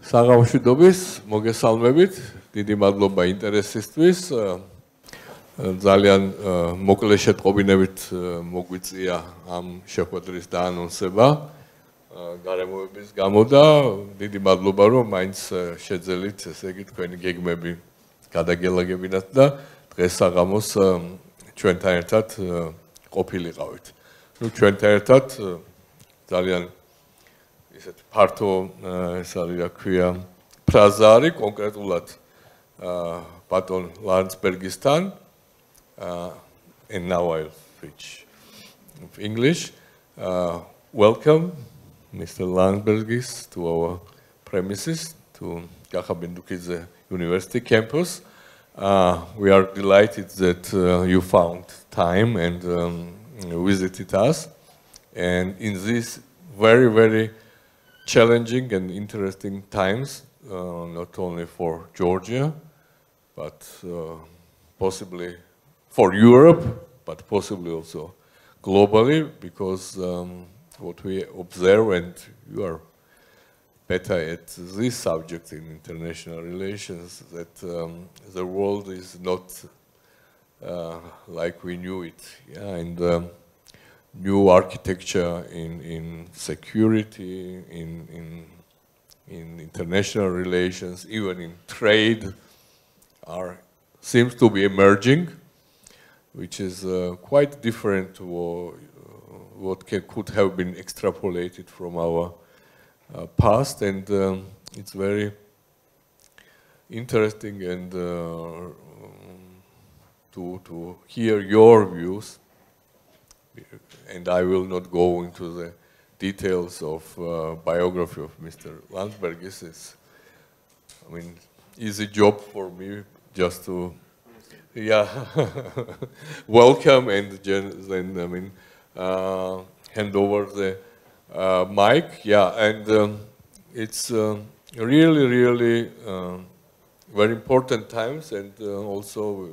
საღამოშვიდობის მოგესალმებით, დიდი მადლობა ინტერესისთვის. ძალიან მოკლე შეტყობინებით მოგვიწია ამ შეხვედრის დაანონსება გარემოების გამო და დიდი მადლობა რომ მაინც შეძელით ესე იგი თქვენი გეგმები გადაგელაგებინათ და დღეს საღამოს ჩვენთან ერთად ყოფილიყავით. ნუ ჩვენთან ერთად ძალიან ისეთ ფართო ეს არის რა ქვია ფრაზა არის კონკრეტულად ბატონ ლანდსბერგისთან and now I'll switch English. Welcome Mr. Landsbergis to our premises, to Kafha Bendukidze University campus. We are delighted that you found time and visited us, and in these very, very challenging and interesting times, not only for Georgia, but possibly for Europe, but possibly also globally, because what we observe, and you are better at this subject in international relations, that the world is not like we knew it. Yeah, and new architecture in security, in international relations, even in trade, seems to be emerging, which is quite different to what could have been extrapolated from our past, and it's very interesting and to hear your views. And I will not go into the details of biography of Mr. Landsbergisi. I mean, easy job for me just to, yeah, welcome and then I mean hand over the mic. Yeah, and it's really, really very important times, and also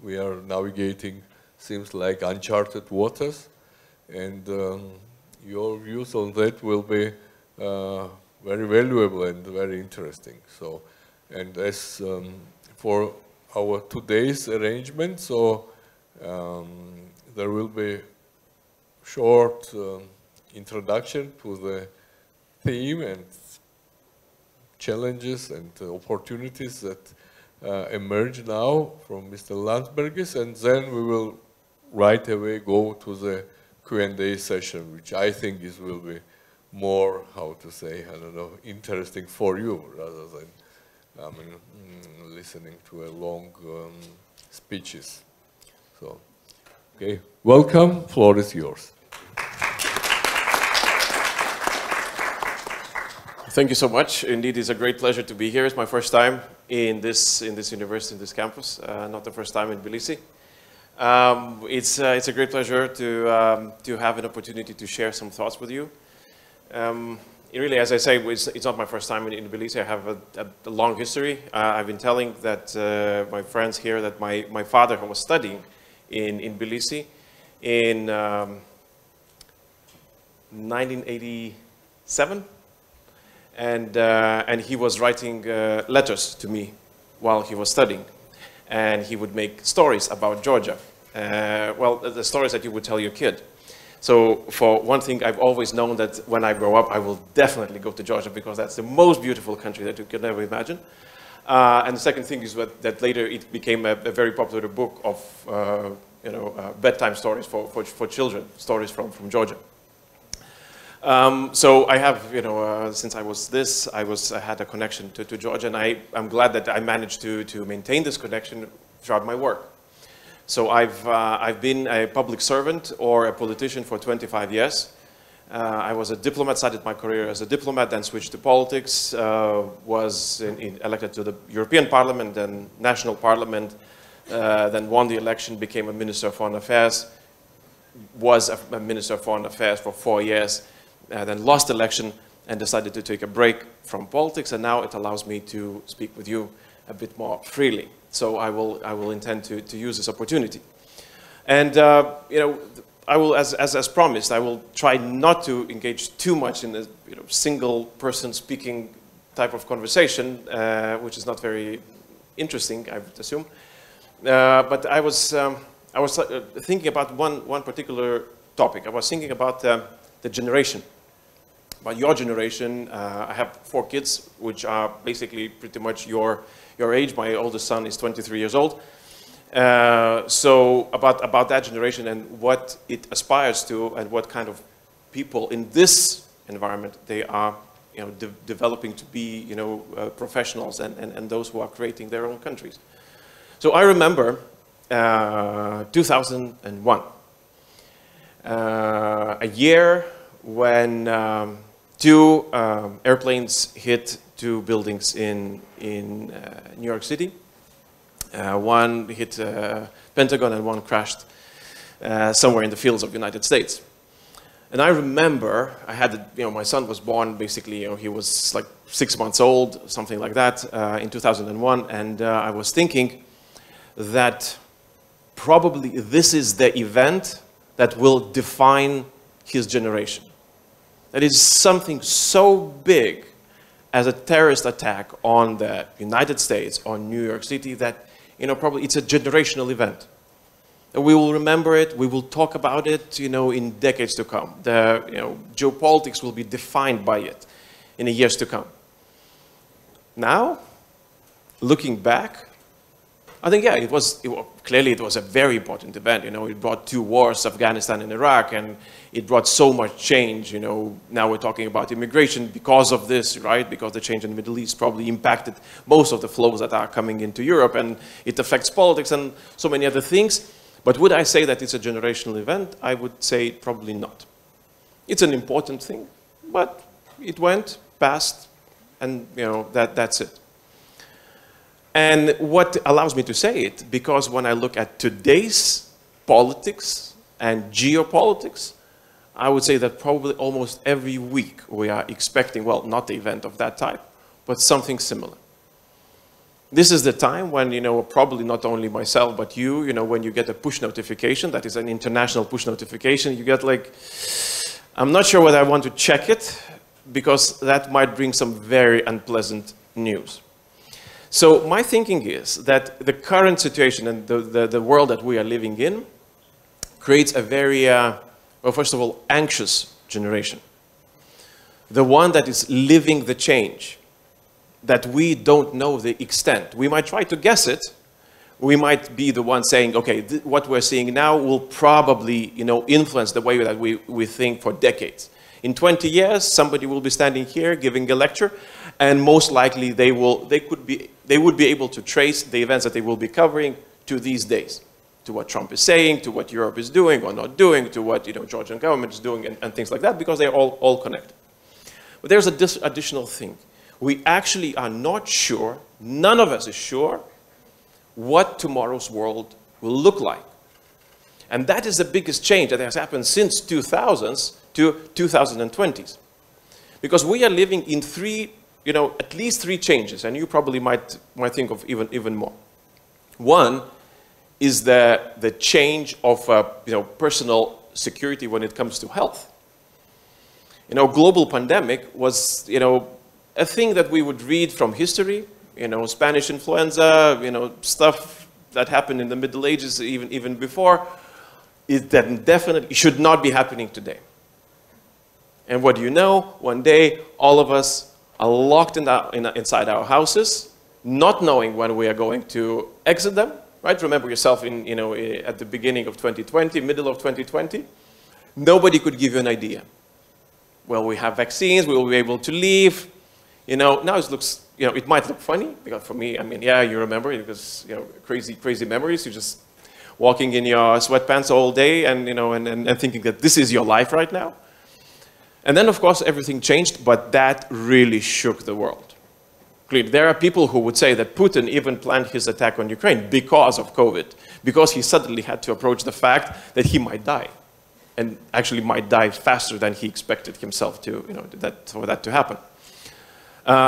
we are navigating, seems like, uncharted waters, and your views on that will be very valuable and very interesting. So, and as for our today's arrangement, so there will be short introduction to the theme and challenges and opportunities that emerge now from Mr. Landsbergis, and then we will right away go to the Q&A session, which I think will be more, how to say, I don't know, interesting for you rather than listening to a long speeches. So, okay, welcome. Floor is yours. Thank you so much. Indeed, it's a great pleasure to be here. It's my first time in this university, in this campus, not the first time in Tbilisi. It's a great pleasure to have an opportunity to share some thoughts with you. Really, as I say, it's not my first time in Tbilisi. I have a long history. I've been telling that my friends here that my father was studying in Tbilisi in 1987. And he was writing letters to me while he was studying. And he would make stories about Georgia. Well, the stories that you would tell your kid. So for one thing, I've always known that when I grow up, I will definitely go to Georgia because that's the most beautiful country that you could ever imagine. And the second thing is that later it became a very popular book of bedtime stories for children, stories from Georgia. So I have, since I was this, I had a connection to Georgia, and I'm glad that I managed to maintain this connection throughout my work. So I've been a public servant or a politician for 25 years. I was a diplomat, started my career as a diplomat, then switched to politics, was elected to the European Parliament, then National Parliament, then won the election, became a Minister of Foreign Affairs, was a Minister of Foreign Affairs for 4 years, then lost election and decided to take a break from politics, and now it allows me to speak with you a bit more freely. So I will intend to use this opportunity. And I will, as promised, I will try not to engage too much in the single person speaking type of conversation, which is not very interesting, I would assume. But I was thinking about one particular topic. I was thinking about the generation, about your generation. I have 4 kids, which are basically pretty much your age. My oldest son is 23 years old. So about that generation and what it aspires to, and what kind of people in this environment they are, developing to be, professionals and those who are creating their own countries. So I remember 2001, a year when 2 airplanes hit 2 buildings in New York City. One hit Pentagon and one crashed somewhere in the fields of the United States. And I remember, I had, my son was born basically, he was like 6 months old, something like that, in 2001. And I was thinking that probably this is the event that will define his generation. That is something so big as a terrorist attack on the United States, on New York City, that, probably it's a generational event. We will remember it, we will talk about it, in decades to come. The, geopolitics will be defined by it in the years to come. Now, looking back, I think, yeah, clearly it was a very important event. It brought 2 wars, Afghanistan and Iraq, and it brought so much change. Now we're talking about immigration because of this, right? Because the change in the Middle East probably impacted most of the flows that are coming into Europe, and it affects politics and so many other things. But would I say that it's a generational event? I would say probably not. It's an important thing, but it went, passed, and that's it. And what allows me to say it, because when I look at today's politics and geopolitics, I would say that probably almost every week we are expecting, well, not the event of that type, but something similar. This is the time when, probably not only myself, but you, when you get a push notification, that is an international push notification, you get like, I'm not sure whether I want to check it, because that might bring some very unpleasant news. So my thinking is that the current situation and the world that we are living in creates a very, well, first of all, anxious generation. The one that is living the change, that we don't know the extent. We might try to guess it. We might be the one saying, okay, what we're seeing now will probably, influence the way that we think for decades. In 20 years, somebody will be standing here giving a lecture, and most likely they would be able to trace the events that they will be covering to these days, to what Trump is saying, to what Europe is doing or not doing, to what Georgian government is doing, and things like that, because they're all connected. But there's this additional thing. We actually are not sure, none of us is sure, what tomorrow's world will look like. And that is the biggest change that has happened since 2000s to 2020s. Because we are living in at least 3 changes, and you probably might think of even more. One is the change of personal security when it comes to health. Global pandemic was a thing that we would read from history, Spanish influenza, stuff that happened in the Middle Ages, even before. It definitely should not be happening today. And what do you know? One day, all of us are locked inside our houses, not knowing when we are going to exit them. Right? Remember yourself at the beginning of 2020, middle of 2020. Nobody could give you an idea. Well, we have vaccines. We will be able to leave. Now it looks, it might look funny, because for me, yeah, you remember it was, crazy memories. You're just walking in your sweatpants all day and thinking that this is your life right now. And then, of course, everything changed, but that really shook the world. Clearly, there are people who would say that Putin even planned his attack on Ukraine because of COVID, because he suddenly had to approach the fact that he might die, and actually might die faster than he expected himself to, for that to happen.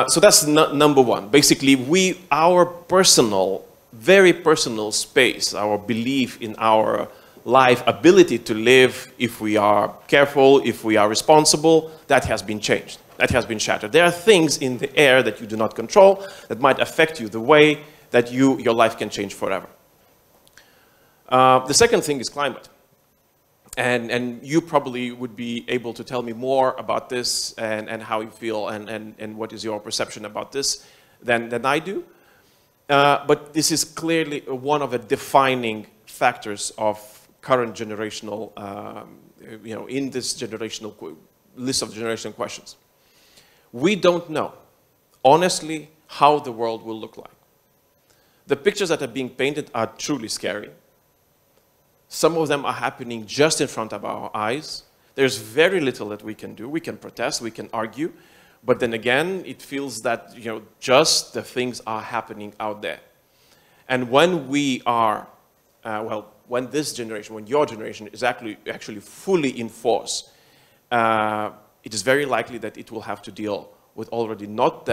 So that's number one. Basically, our personal, very personal space, our belief in our life, ability to live, if we are careful, if we are responsible, that has been changed. that has been shattered. There are things in the air that you do not control that might affect you the way that your life can change forever. The second thing is climate. And you probably would be able to tell me more about this and how you feel and what is your perception about this than I do. But this is clearly one of the defining factors of current generational, in this generational list of generational questions. We don't know, honestly, how the world will look like. The pictures that are being painted are truly scary. Some of them are happening just in front of our eyes. There's very little that we can do. We can protest, we can argue, but then again, it feels that just the things are happening out there. And when we are, when this generation, when your generation is actually fully in force, it is very likely that it will have to deal with already not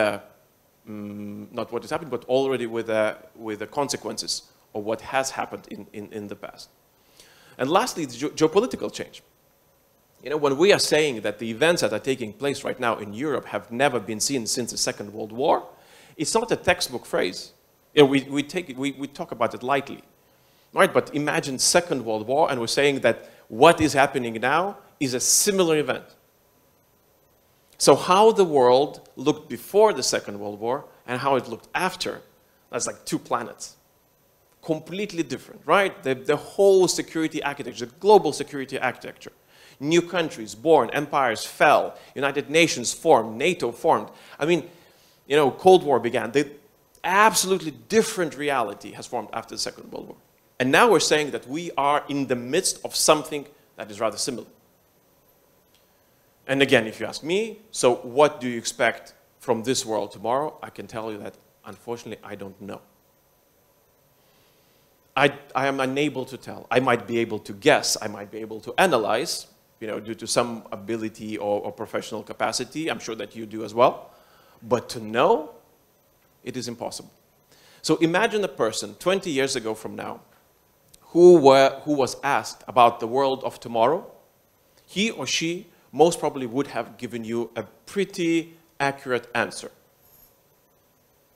what is happening, but already with the consequences of what has happened in the past. And lastly, the geopolitical change. When we are saying that the events that are taking place right now in Europe have never been seen since the Second World War, it's not a textbook phrase. We talk about it lightly, right? But imagine Second World War, and we're saying that what is happening now is a similar event. So how the world looked before the Second World War and how it looked after, that's like two planets. Completely different, right? The whole security architecture, the global security architecture. New countries born, empires fell, United Nations formed, NATO formed. I mean, Cold War began. The absolutely different reality has formed after the Second World War. And now we're saying that we are in the midst of something that is rather similar. And again, if you ask me, so what do you expect from this world tomorrow? I can tell you that, unfortunately, I don't know. I am unable to tell. I might be able to guess. I might be able to analyze, due to some ability or professional capacity. I'm sure that you do as well. But to know, it is impossible. So imagine a person 20 years ago from now who was asked about the world of tomorrow. He or she most probably would have given you a pretty accurate answer.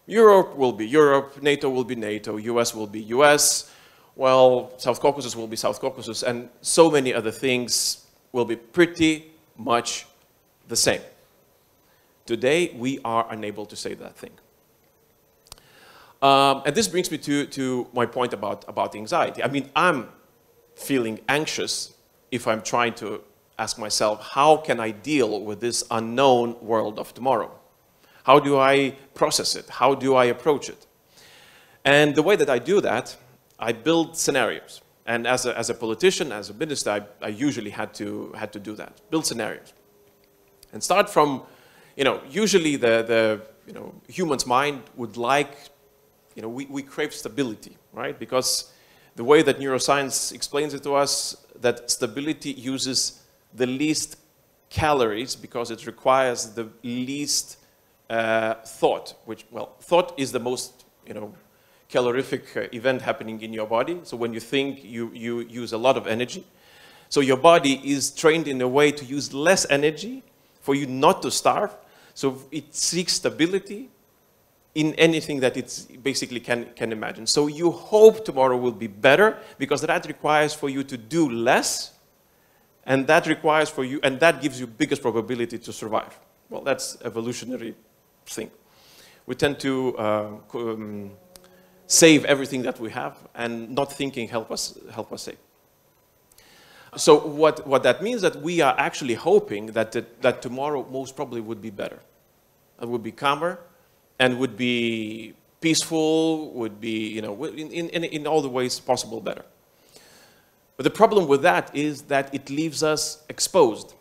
Europe will be Europe, NATO will be NATO, US will be US, well, South Caucasus will be South Caucasus, and so many other things will be pretty much the same. Today, we are unable to say that thing. And this brings me to my point about anxiety. I mean, I'm feeling anxious if I'm trying to ask myself, how can I deal with this unknown world of tomorrow? How do I process it? How do I approach it? And the way that I do that, I build scenarios. And as a politician, as a minister, I usually had to do that, build scenarios. And start from, usually the human's mind would like, we crave stability, right? Because the way that neuroscience explains it to us, that stability uses the least calories because it requires the least thought, which, well, thought is the most, calorific event happening in your body. So when you think, you use a lot of energy. So your body is trained in a way to use less energy for you not to starve. So it seeks stability in anything that it basically can imagine. So you hope tomorrow will be better because that requires for you to do less, and that requires for you, and that gives you biggest probability to survive. Well, that's evolutionary thing. We tend to save everything that we have, and not thinking help us save. So what that means that we are actually hoping that tomorrow most probably would be better. It would be calmer, and would be peaceful, would be, in all the ways possible better. But the problem with that is that it leaves us exposed.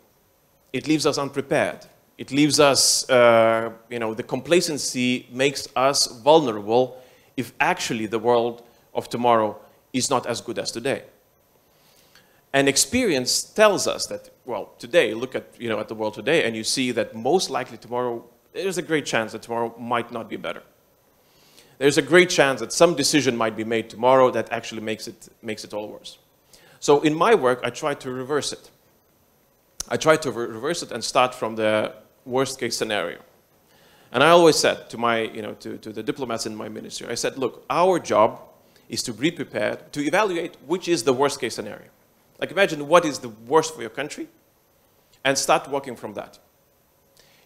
It leaves us unprepared. It leaves us, the complacency makes us vulnerable if actually the world of tomorrow is not as good as today. And experience tells us that, well, today, look at, at the world today, and you see that most likely tomorrow, there's a great chance that tomorrow might not be better. There's a great chance that some decision might be made tomorrow that actually makes it all worse. So in my work, I try to reverse it. I try to reverse it and start from the worst case scenario. And I always said to my, to the diplomats in my ministry, I said, look, our job is to be prepared to evaluate which is the worst case scenario. Like imagine what is the worst for your country and start working from that.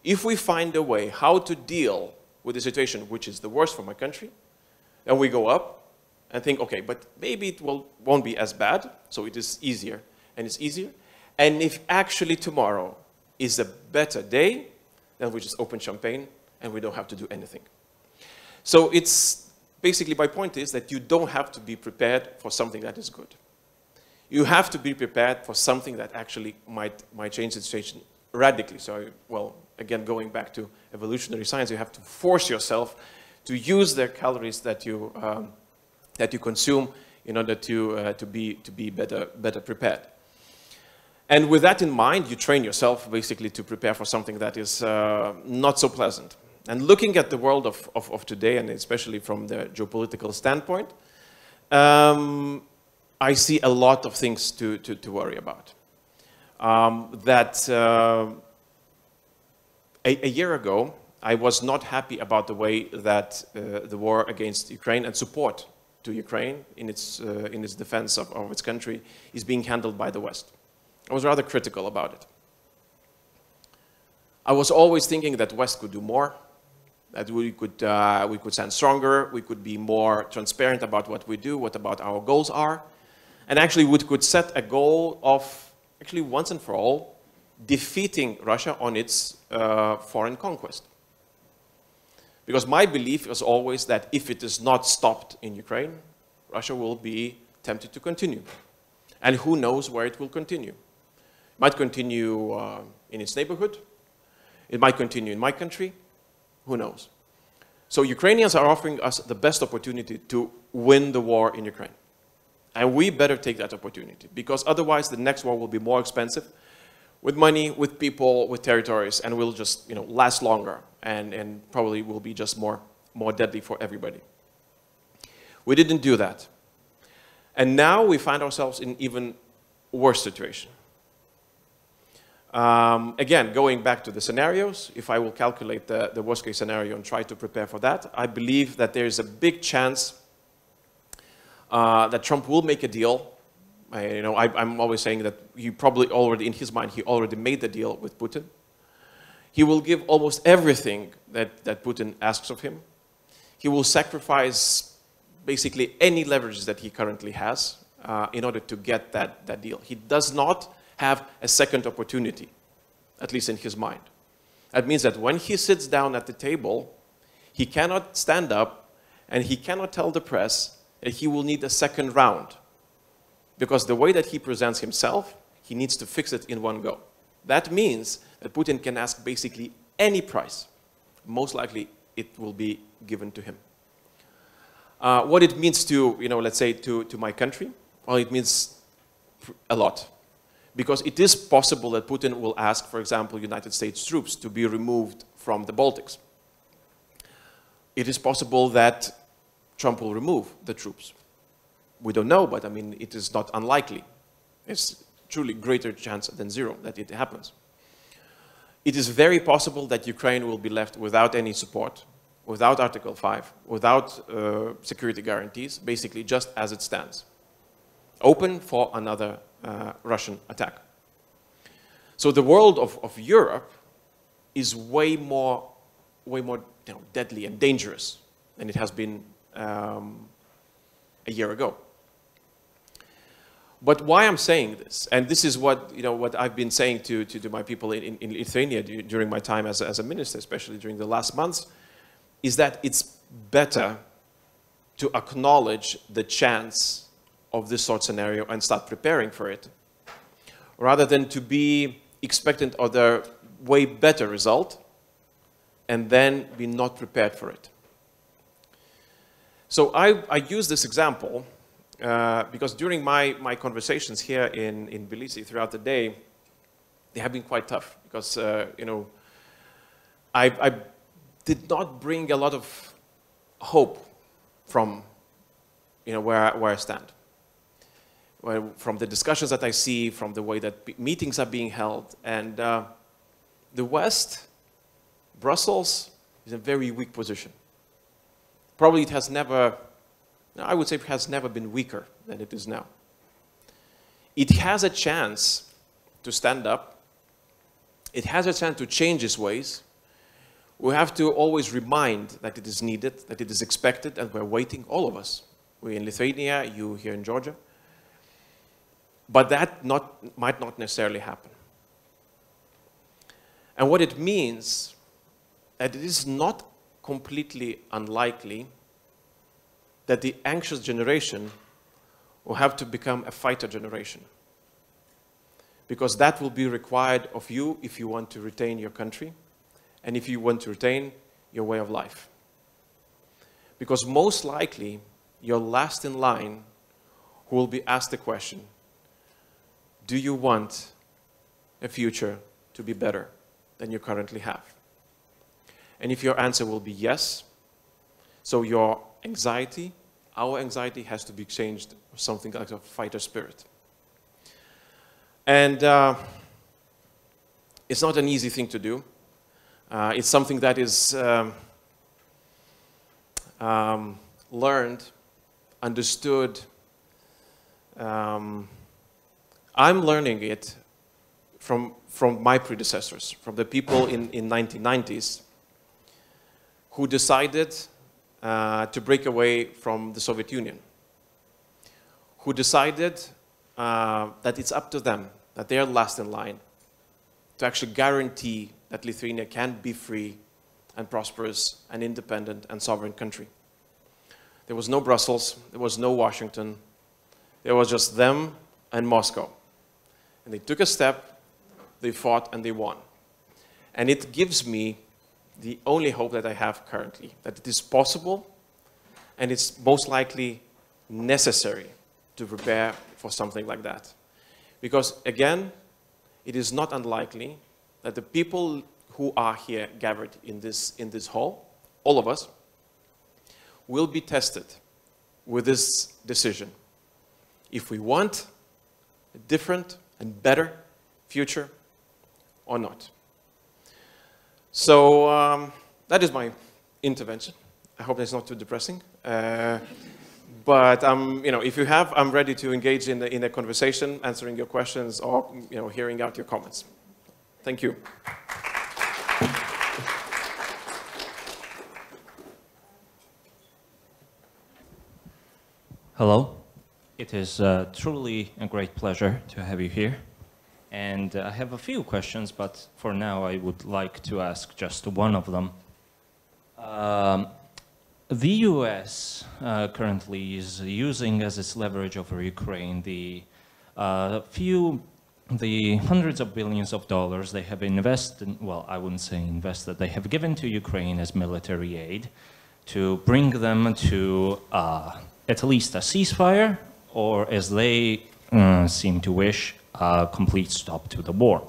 If we find a way how to deal with the situation which is the worst for my country, then we go up and think, okay, but maybe it won't be as bad, so it is easier and it's easier. And if actually tomorrow is a better day, then we just open champagne and we don't have to do anything. So it's basically my point is that you don't have to be prepared for something that is good. You have to be prepared for something that actually might change the situation radically. So, well, again, going back to evolutionary science, you have to force yourself to use the calories that you consume in order to be better prepared. And with that in mind, you train yourself basically to prepare for something that is not so pleasant. And looking at the world of today, and especially from the geopolitical standpoint, I see a lot of things to worry about. A year ago, I was not happy about the way that the war against Ukraine and support to Ukraine in its defense of its country is being handled by the West. I was rather critical about it. I was always thinking that West could do more, that we could stand stronger, we could be more transparent about what we do, what about our goals are, and actually we could set a goal of, actually once and for all, defeating Russia on its foreign conquest. Because my belief is always that if it is not stopped in Ukraine, Russia will be tempted to continue. And who knows where it will continue. It might continue in its neighborhood. It might continue in my country. Who knows? So Ukrainians are offering us the best opportunity to win the war in Ukraine. And we better take that opportunity, because otherwise the next war will be more expensive, with money, with people, with territories, and will just last longer, and probably will be just more deadly for everybody. We didn't do that. And now we find ourselves in even worse situation. Again, going back to the scenarios, if I will calculate the worst case scenario and try to prepare for that, I believe that there is a big chance that Trump will make a deal. I'm always saying that he probably already, in his mind, he already made the deal with Putin. He will give almost everything that Putin asks of him. He will sacrifice basically any leverage that he currently has in order to get that deal. He does not have a second opportunity, at least in his mind. That means that when he sits down at the table, he cannot stand up and he cannot tell the press that he will need a second round. Because the way that he presents himself, he needs to fix it in one go. That means that Putin can ask basically any price. Most likely, it will be given to him. What it means to, let's say, to my country, well, it means a lot. Because it is possible that Putin will ask, for example, United States troops to be removed from the Baltics. It is possible that Trump will remove the troops. We don't know, but I mean, it is not unlikely. It's truly greater chance than zero that it happens. It is very possible that Ukraine will be left without any support, without Article 5, without security guarantees, basically just as it stands. Open for another Russian attack. So the world of Europe is way more deadly and dangerous than it has been a year ago. But why I'm saying this, and this is what I've been saying to my people in Lithuania during my time as a minister, especially during the last months, is that it's better to acknowledge the chance of this sort of scenario and start preparing for it, rather than to be expectant of the way better result and then be not prepared for it. So I use this example because during my conversations here in Tbilisi throughout the day, they have been quite tough because, I did not bring a lot of hope from, where I stand. From the discussions that I see, from the way that meetings are being held. And the West Brussels is in a very weak position. Probably it has never, I would say it has never been weaker than it is now. It has a chance to stand up. It has a chance to change its ways. We have to always remind that it is needed, that it is expected, and we're waiting, all of us. We're in Lithuania, you here in Georgia. But that might not necessarily happen. And what it means, that it is not completely unlikely that the anxious generation will have to become a fighter generation. Because that will be required of you if you want to retain your country and if you want to retain your way of life. Because most likely, you're last in line who will be asked the question, do you want a future to be better than you currently have? And if your answer will be yes, so your anxiety, our anxiety has to be changed to something like a fighter spirit. And it's not an easy thing to do. It's something that is learned, understood. I'm learning it from my predecessors, from the people in 1990s who decided to break away from the Soviet Union, who decided that it's up to them, that they are last in line, to actually guarantee that Lithuania can be free and prosperous and independent and sovereign country. There was no Brussels, there was no Washington, there was just them and Moscow. And they took a step, they fought, and they won. And it gives me the only hope that I have currently, that it is possible, and it's most likely necessary to prepare for something like that. Because, again, it is not unlikely that the people who are here gathered in this hall, all of us, will be tested with this decision. If we want a different and better future or not. So that is my intervention. I hope that's not too depressing. But if you have, I'm ready to engage in a conversation, answering your questions or hearing out your comments. Thank you. Hello. It is truly a great pleasure to have you here. And I have a few questions, but for now I would like to ask just one of them. The US currently is using as its leverage over Ukraine the hundreds of billions of dollars they have invested, well, I wouldn't say invested, they have given to Ukraine as military aid to bring them to at least a ceasefire, or as they seem to wish, a complete stop to the war.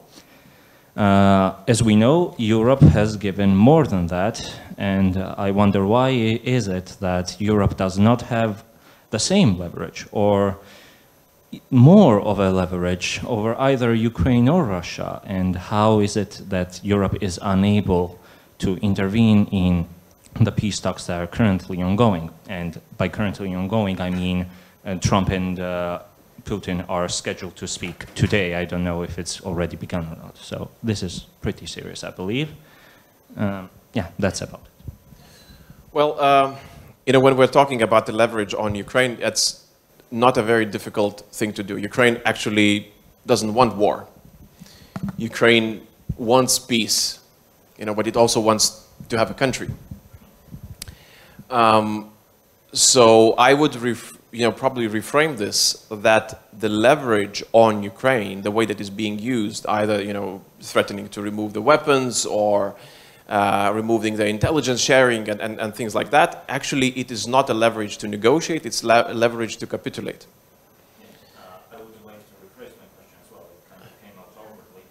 As we know, Europe has given more than that, and I wonder why is it that Europe does not have the same leverage or more of a leverage over either Ukraine or Russia, and how is it that Europe is unable to intervene in the peace talks that are currently ongoing? And by currently ongoing, I mean Trump and Putin are scheduled to speak today. I don't know if it's already begun or not. So this is pretty serious, I believe. Yeah, that's about it. Well, when we're talking about the leverage on Ukraine, it's not a very difficult thing to do. Ukraine actually doesn't want war. Ukraine wants peace, but it also wants to have a country. So I would probably reframe this, that the leverage on Ukraine, the way that is being used, either threatening to remove the weapons or removing the intelligence sharing and things like that, actually it is not a leverage to negotiate, it's leverage to capitulate. I would like to rephrase my question as well. It kind of came out awkwardly.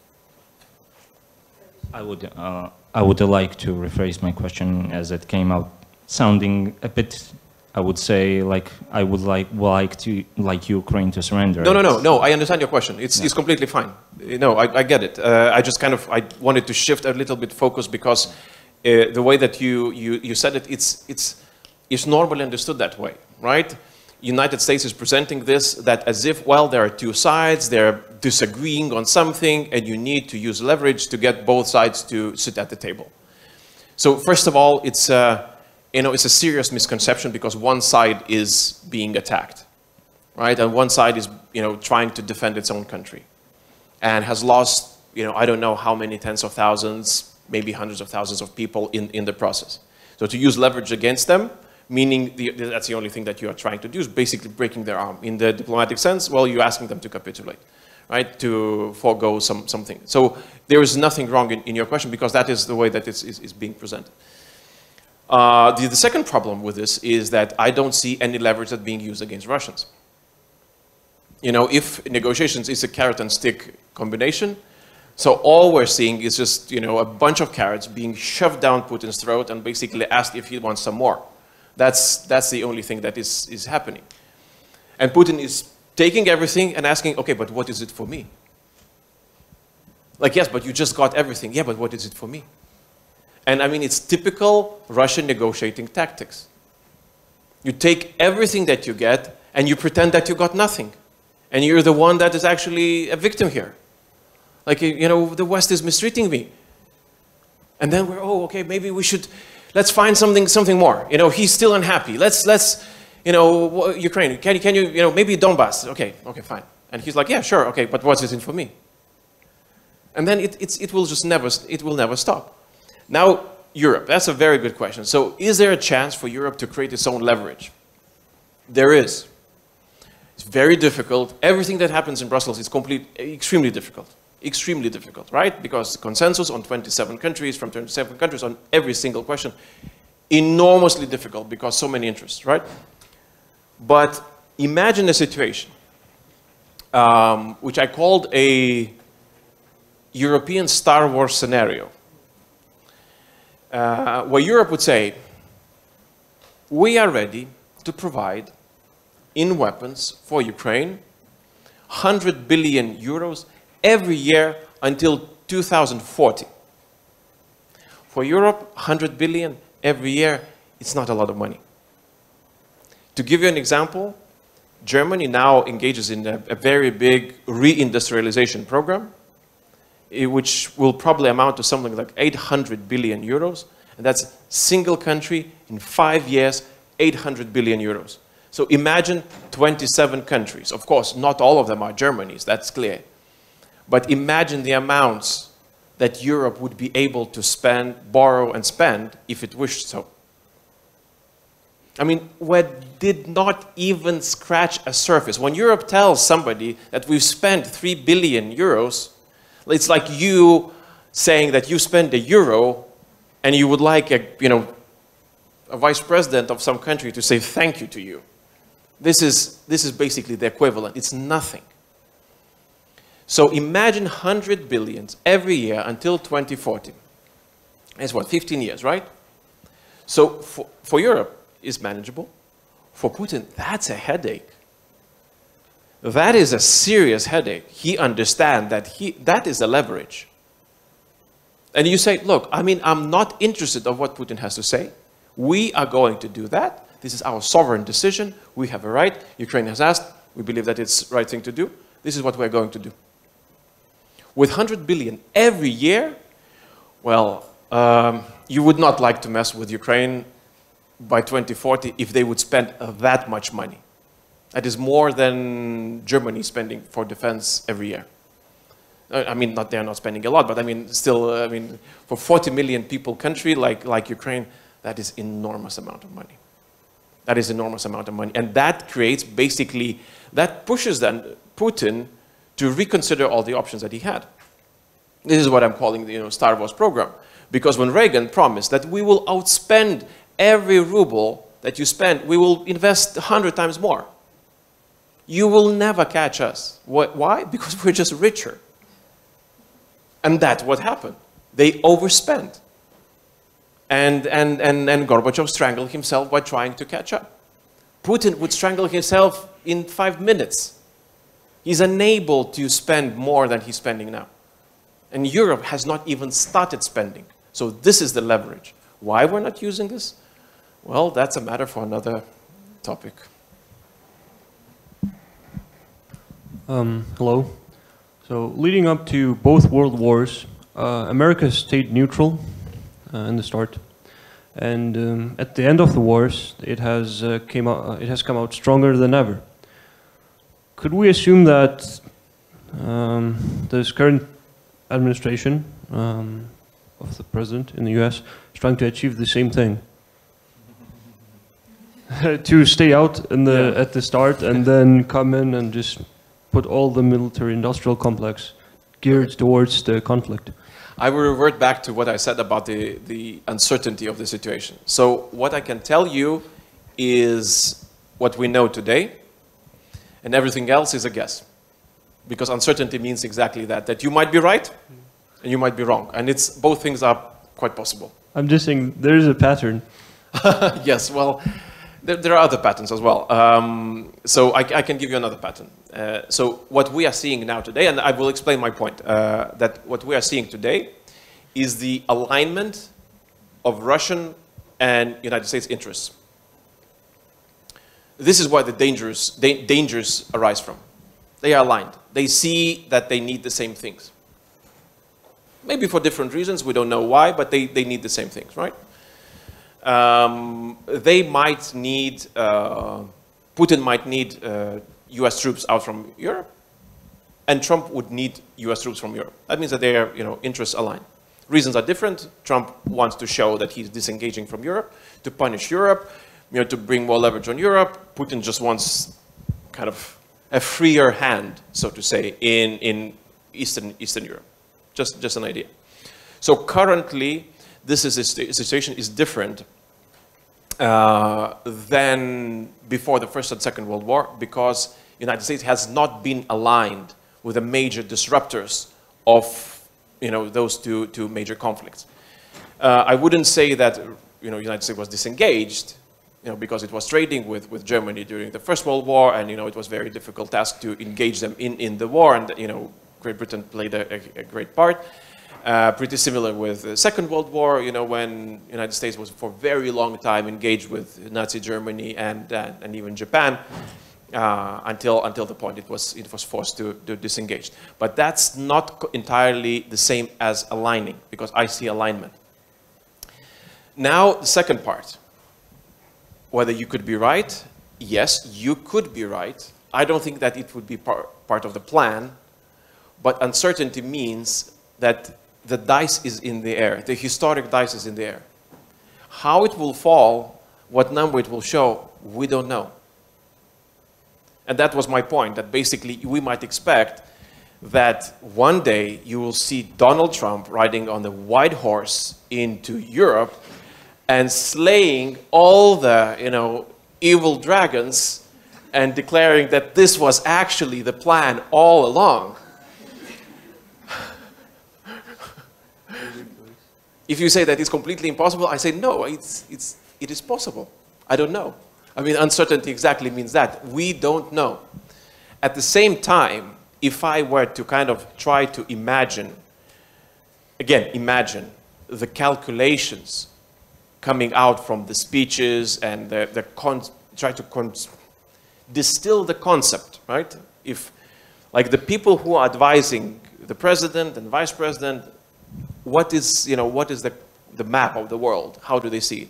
I would like to rephrase my question as it came out sounding a bit, I would say, like I would like Ukraine to surrender. No. I understand your question. It's completely fine. I get it. I just I wanted to shift a little bit focus because the way that you said it, it's normally understood that way, right? United States is presenting this that as if, well, there are two sides, they're disagreeing on something, and you need to use leverage to get both sides to sit at the table. So first of all, it's a serious misconception because one side is being attacked, right? And one side is, trying to defend its own country and has lost, I don't know how many tens of thousands, maybe hundreds of thousands of people in the process. So to use leverage against them, meaning that's the only thing that you are trying to do, is basically breaking their arm. In the diplomatic sense, well, you're asking them to capitulate, right? To forego something. So there is nothing wrong in your question because that is the way that it's being presented. The second problem with this is that I don't see any leverage that's being used against Russians. If negotiations is a carrot and stick combination, so all we're seeing is just, a bunch of carrots being shoved down Putin's throat and basically asked if he wants some more. That's the only thing that is happening. And Putin is taking everything and asking, okay, but what is it for me? Like, yes, but you just got everything. Yeah, but what is it for me? And I mean, it's typical Russian negotiating tactics. You take everything that you get and you pretend that you got nothing. And you're the one that is actually a victim here. Like, the West is mistreating me. And then okay, maybe let's find something more. He's still unhappy. Let's Ukraine, can you, maybe Donbass. Okay, fine. And he's like, yeah, sure, okay, but what's it in for me? And then it will never stop. Now, Europe, that's a very good question. So is there a chance for Europe to create its own leverage? There is. It's very difficult. Everything that happens in Brussels is extremely difficult. Extremely difficult, right? Because consensus on 27 countries, from 27 countries on every single question, enormously difficult because so many interests, right? But imagine a situation which I called a European Star Wars scenario, where Europe would say, we are ready to provide in weapons for Ukraine 100 billion euros every year until 2040. For Europe, 100 billion every year, it's not a lot of money. To give you an example, Germany now engages in a very big reindustrialization program, which will probably amount to something like 800 billion euros. And that's single country in 5 years, 800 billion euros. So imagine 27 countries. Of course, not all of them are Germany's, that's clear. But imagine the amounts that Europe would be able to spend, borrow and spend if it wished so. I mean, we did not even scratch a surface. When Europe tells somebody that we've spent 3 billion euros, it's like you saying that you spend €1 and you would like a vice president of some country to say thank you to you. This is basically the equivalent. It's nothing. So imagine 100 billion every year until 2040. That's what, 15 years, right? So for Europe, it's manageable. For Putin, that's a headache. That is a serious headache. He understands that is a leverage. And you say, look, I mean, I'm not interested in what Putin has to say. We are going to do that. This is our sovereign decision. We have a right. Ukraine has asked. We believe that it's the right thing to do. This is what we're going to do. With 100 billion every year, well, you would not like to mess with Ukraine by 2040 if they would spend that much money. That is more than Germany spending for defense every year. I mean, they're not spending a lot, but I mean, still, I mean, for 40 million people country like Ukraine, that is enormous amount of money. That is enormous amount of money. And that creates basically, that pushes then Putin to reconsider all the options that he had. This is what I'm calling the Star Wars program. Because when Reagan promised that we will outspend every ruble that you spend, we will invest 100 times more. You will never catch us. Why? Because we're just richer. And that's what happened. They overspent. And Gorbachev strangled himself by trying to catch up. Putin would strangle himself in 5 minutes. He's unable to spend more than he's spending now. And Europe has not even started spending. So this is the leverage. Why we're not using this? Well, that's a matter for another topic. Hello. So leading up to both world wars, America stayed neutral in the start, and at the end of the wars, it has come out stronger than ever. Could we assume that this current administration of the president in the U.S. is trying to achieve the same thing? To stay out in the, at the start and then come in and just put all the military-industrial complex geared towards the conflict. I will revert back to what I said about the uncertainty of the situation. So what I can tell you is what we know today, and everything else is a guess. Because uncertainty means exactly that, that you might be right and you might be wrong. And it's, both things are quite possible. I'm just saying there is a pattern. Yes, well, there are other patterns as well. So I can give you another pattern. So what we are seeing now today, and I will explain my point, that what we are seeing today is the alignment of Russian and United States interests. This is where the dangers arise from. They are aligned. They see that they need the same things. Maybe for different reasons, we don't know why, but they need the same things, right? They might need, Putin might need US troops out from Europe, and Trump would need US troops from Europe. That means that their interests align. Reasons are different. Trump wants to show that he's disengaging from Europe, to punish Europe, to bring more leverage on Europe. Putin just wants kind of a freer hand, so to say, in Eastern Europe. Just an idea. So currently, this situation is different than before the First and Second World War, because the United States has not been aligned with the major disruptors of those two major conflicts. I wouldn't say that the United States was disengaged, because it was trading with Germany during the First World War, and it was a very difficult task to engage them in the war, and Great Britain played a great part. Pretty similar with the Second World War, when the United States was for a very long time engaged with Nazi Germany and even Japan, until the point it was forced to disengage. But that's not entirely the same as aligning, because I see alignment. Now, the second part, whether you could be right, yes, you could be right. I don't think that it would be part of the plan, but uncertainty means that the dice is in the air. The historic dice is in the air. How it will fall, what number it will show, we don't know. And that was my point, that basically we might expect that one day you will see Donald Trump riding on the white horse into Europe and slaying all the evil dragons and declaring that this was actually the plan all along. If you say that it's completely impossible, I say no, it is possible. I don't know. I mean, uncertainty exactly means that. We don't know. At the same time, if I were to kind of try to imagine, again, imagine the calculations coming out from the speeches and try to distill the concept, right? If, like the people who are advising the president and vice president, what is the map of the world? How do they see it?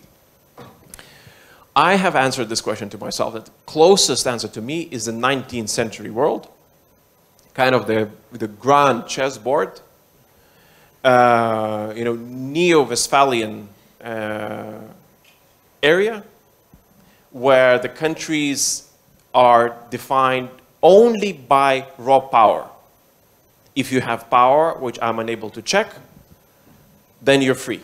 I have answered this question to myself. That the closest answer to me is the 19th century world, kind of the grand chessboard, Neo-Westphalian area, where the countries are defined only by raw power. If you have power, which I'm unable to check, then you're free.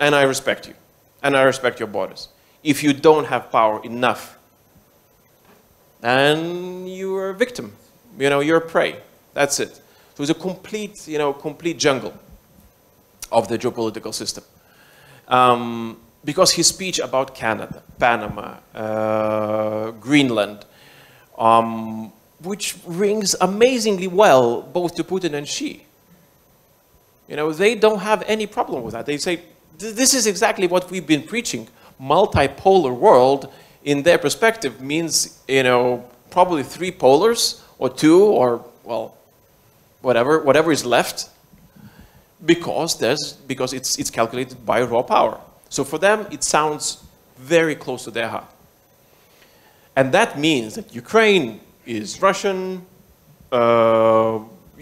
And I respect you. And I respect your borders. If you don't have power enough, then you're a victim. You're a prey. That's it. So it's a complete jungle of the geopolitical system. Because his speech about Canada, Panama, Greenland, which rings amazingly well both to Putin and Xi. You know, they don't have any problem with that. They say, this is exactly what we've been preaching. Multipolar world, in their perspective, means, you know, probably 3 polars, or 2, or, well, whatever is left, because it's calculated by raw power. So for them, it sounds very close to their heart. And that means that Ukraine is Russian,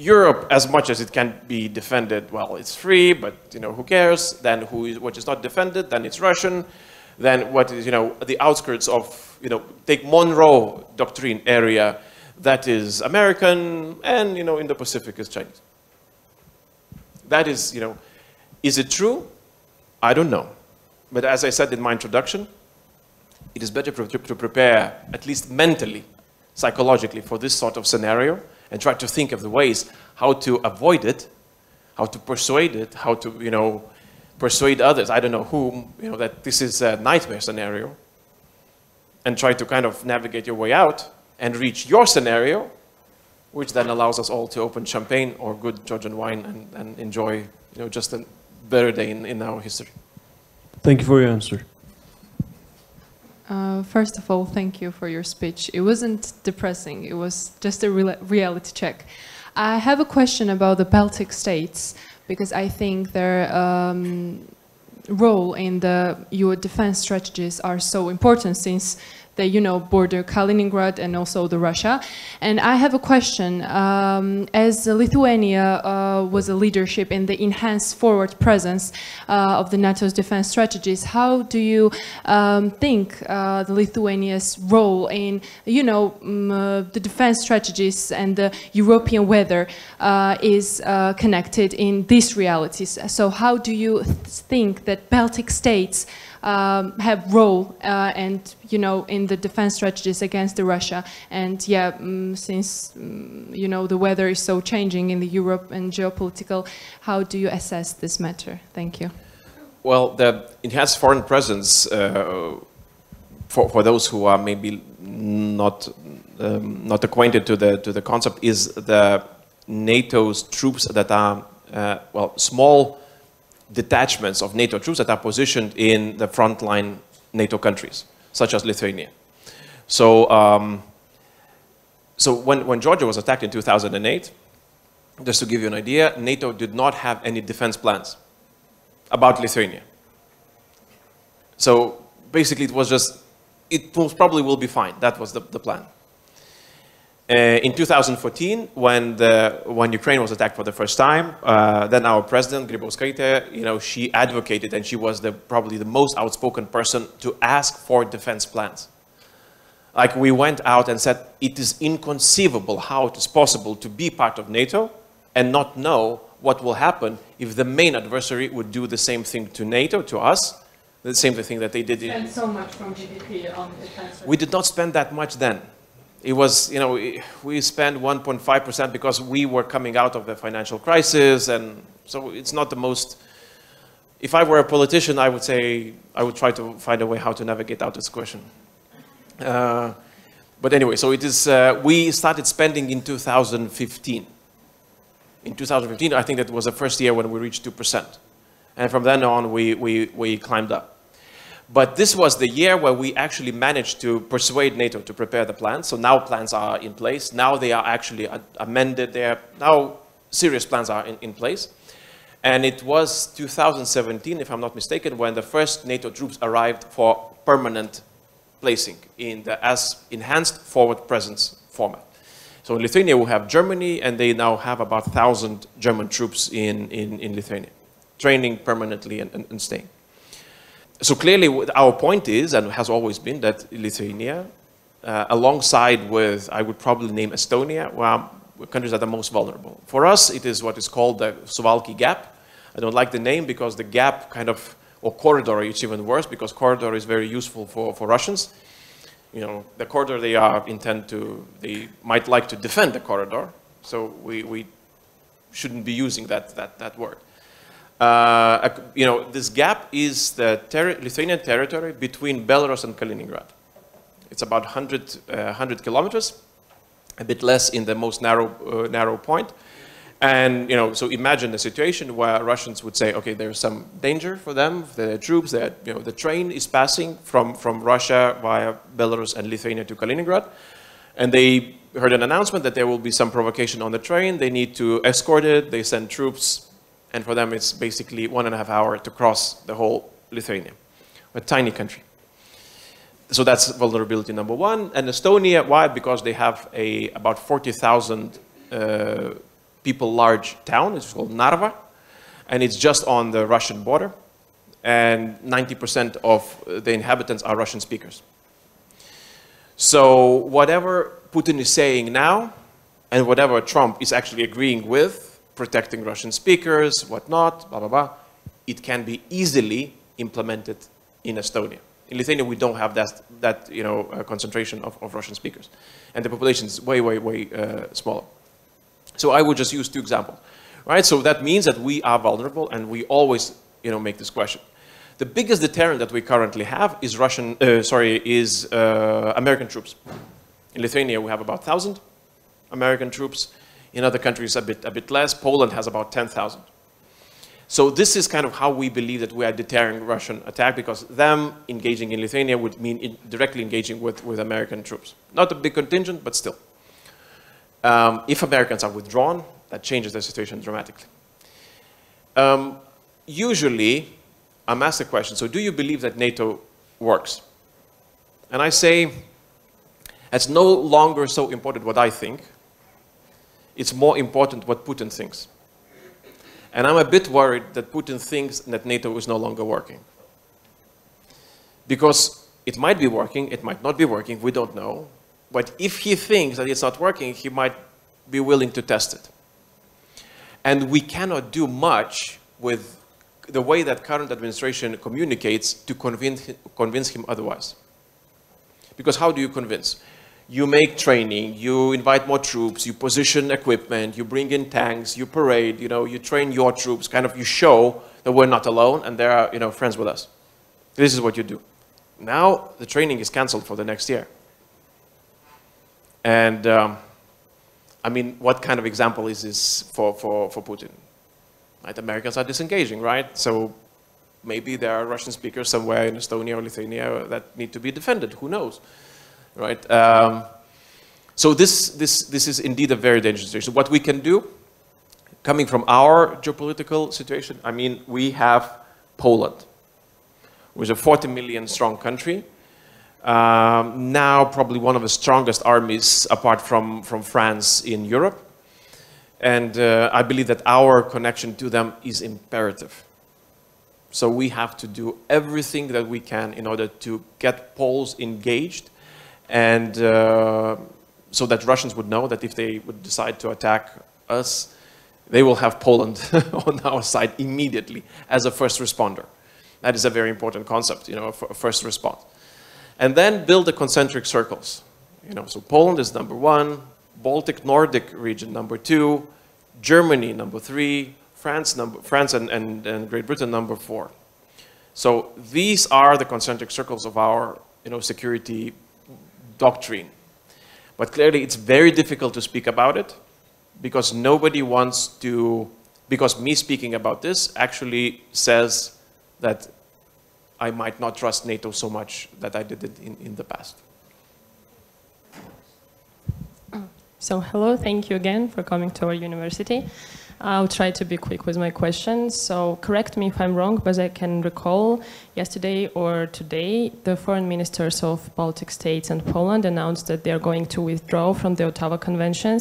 Europe, as much as it can be defended, well, it's free, but, you know, who cares? Then what is not defended, then it's Russian. Then what is, you know, the outskirts of, you know, take Monroe Doctrine area, that is American, and, you know, in the Pacific is Chinese. That is, you know, is it true? I don't know. But as I said in my introduction, it is better to prepare, at least mentally, psychologically, for this sort of scenario, and try to think of the ways how to avoid it, how to persuade it, how to, you know, persuade others, I don't know whom, you know, that this is a nightmare scenario, and try to kind of navigate your way out and reach your scenario, which then allows us all to open champagne or good Georgian wine and enjoy, you know, just a better day in our history. Thank you for your answer. First of all, thank you for your speech. It wasn't depressing. It was just a reality check. I have a question about the Baltic states, because I think their role in your defense strategies are so important, since they, you know, border Kaliningrad and also the Russia. And I have a question. As Lithuania was a leadership in the enhanced forward presence of the NATO's defense strategies, how do you think the Lithuania's role in, you know, the defense strategies and the European weather is connected in these realities? So how do you think that Baltic states have role and, you know, in the defense strategies against the Russia? And yeah, since you know, the weather is so changing in the Europe and geopolitical, how do you assess this matter? Thank you. Well, the enhanced foreign presence, for those who are maybe not acquainted to the concept, is the NATO's troops that are well, small detachments of NATO troops that are positioned in the frontline NATO countries, such as Lithuania. So, so when Georgia was attacked in 2008, just to give you an idea, NATO did not have any defense plans about Lithuania. So basically it was just, it most probably will be fine. That was the plan. In 2014, when Ukraine was attacked for the first time, then our president, Grybauskaitė, you know, she advocated, and she was probably the most outspoken person to ask for defense plans. Like, we went out and said, it is inconceivable how it is possible to be part of NATO and not know what will happen if the main adversary would do the same thing to NATO, to us, the same thing that they did. Spend so much from GDP on defense. We did not spend that much then. It was, you know, we spent 1.5% because we were coming out of the financial crisis, and so it's not the most. If I were a politician, I would say I would try to find a way how to navigate out this question. But anyway, so it is. We started spending in 2015. In 2015, I think that was the first year when we reached 2%, and from then on, we climbed up. But this was the year where we actually managed to persuade NATO to prepare the plans. So now plans are in place. Now they are actually amended. Now serious plans are in place. And it was 2017, if I'm not mistaken, when the first NATO troops arrived for permanent placing in the as enhanced forward presence format. So in Lithuania, we have Germany, and they now have about 1,000 German troops in Lithuania, training permanently and staying. So clearly, our point is, and has always been, that Lithuania, alongside with, I would probably name Estonia, were countries that are most vulnerable. For us, it is what is called the Suwalki Gap. I don't like the name because the gap kind of, or corridor, it's even worse, because corridor is very useful for Russians. You know, the corridor they might like to defend the corridor, so we shouldn't be using that word. You know, this gap is the Lithuanian territory between Belarus and Kaliningrad. It's about 100 kilometers, a bit less in the most narrow point. And, so imagine a situation where Russians would say, okay, there's some danger for them, the troops, that, the train is passing from Russia via Belarus and Lithuania to Kaliningrad, and they heard an announcement that there will be some provocation on the train. They need to escort it. They send troops, and for them it's basically 1.5 hours to cross the whole Lithuania, a tiny country. So that's vulnerability number one. And Estonia, why? Because they have about 40,000 people large town. It's called Narva, and it's just on the Russian border, and 90% of the inhabitants are Russian speakers. So whatever Putin is saying now, and whatever Trump is actually agreeing with, protecting Russian speakers, whatnot, blah, blah, blah, it can be easily implemented in Estonia. In Lithuania, we don't have that concentration of Russian speakers, and the population is way, way, way smaller. So I would just use 2 examples, right? So that means that we are vulnerable, and we always, make this question. The biggest deterrent that we currently have is American troops. In Lithuania, we have about 1,000 American troops. In other countries, a bit less. Poland has about 10,000. So this is kind of how we believe that we are deterring Russian attack, because them engaging in Lithuania would mean directly engaging with American troops. Not a big contingent, but still. If Americans are withdrawn, that changes the situation dramatically. Usually, I'm asked the question, so do you believe that NATO works? And I say, it's no longer so important what I think. It's more important what Putin thinks. And I'm a bit worried that Putin thinks that NATO is no longer working. Because it might be working, it might not be working, we don't know. But if he thinks that it's not working, he might be willing to test it. And we cannot do much with the way that current administration communicates to convince him otherwise. Because how do you convince? You make training, you invite more troops, you position equipment, you bring in tanks, you parade, you train your troops, kind of you show that we're not alone and they are, friends with us. This is what you do. Now the training is canceled for the next year. And I mean, what kind of example is this for Putin? Right? Americans are disengaging, right? So maybe there are Russian speakers somewhere in Estonia or Lithuania that need to be defended. Who knows, right? So this is indeed a very dangerous situation. What we can do, coming from our geopolitical situation, I mean, we have Poland, which is a 40 million strong country. Now probably one of the strongest armies apart from France in Europe. And I believe that our connection to them is imperative. So we have to do everything that we can in order to get Poles engaged, and so that Russians would know that if they would decide to attack us, they will have Poland on our side immediately as a first responder. That is a very important concept, a first response. And then build the concentric circles. So Poland is number 1, Baltic Nordic region number 2, Germany number 3, France and Great Britain number 4. So these are the concentric circles of our security doctrine. But clearly it's very difficult to speak about it because nobody wants to, because me speaking about this actually says that I might not trust NATO so much that I did it in the past. So hello, thank you again for coming to our university. I'll try to be quick with my questions. So correct me if I'm wrong, but I can recall yesterday or today, the foreign ministers of Baltic states and Poland announced that they're going to withdraw from the Ottawa Convention,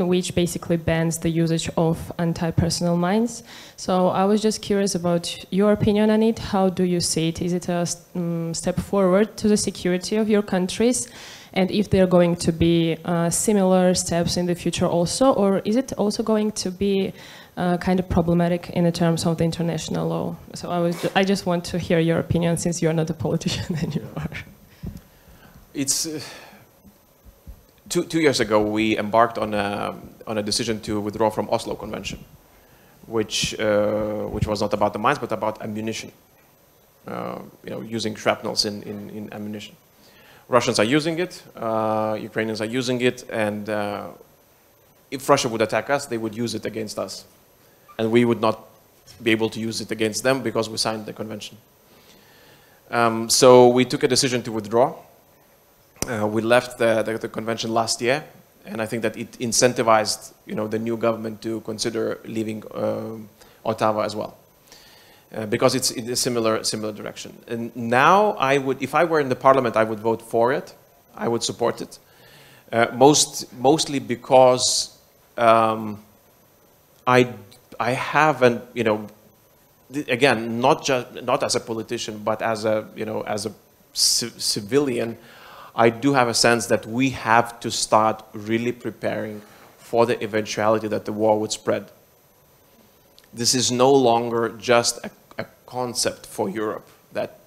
which basically bans the usage of anti-personnel mines. So I was just curious about your opinion on it. How do you see it? Is it a step forward to the security of your countries? And if there are going to be similar steps in the future also, or is it also going to be kind of problematic in the terms of the international law? So I just want to hear your opinion, since you're not a politician and you are. It's two years ago we embarked on a decision to withdraw from Oslo Convention, which was not about the mines but about ammunition, using shrapnels in ammunition. Russians are using it, Ukrainians are using it, and if Russia would attack us, they would use it against us. And we would not be able to use it against them because we signed the convention. So we took a decision to withdraw. We left the convention last year, and I think that it incentivized, the new government to consider leaving Ottawa as well, because it's in a similar direction. And now if I were in the parliament, I would vote for it. I would support it, mostly because I haven't, again, not as a politician, but as a civilian, I do have a sense that we have to start really preparing for the eventuality that the war would spread. This is no longer just a concept for Europe that,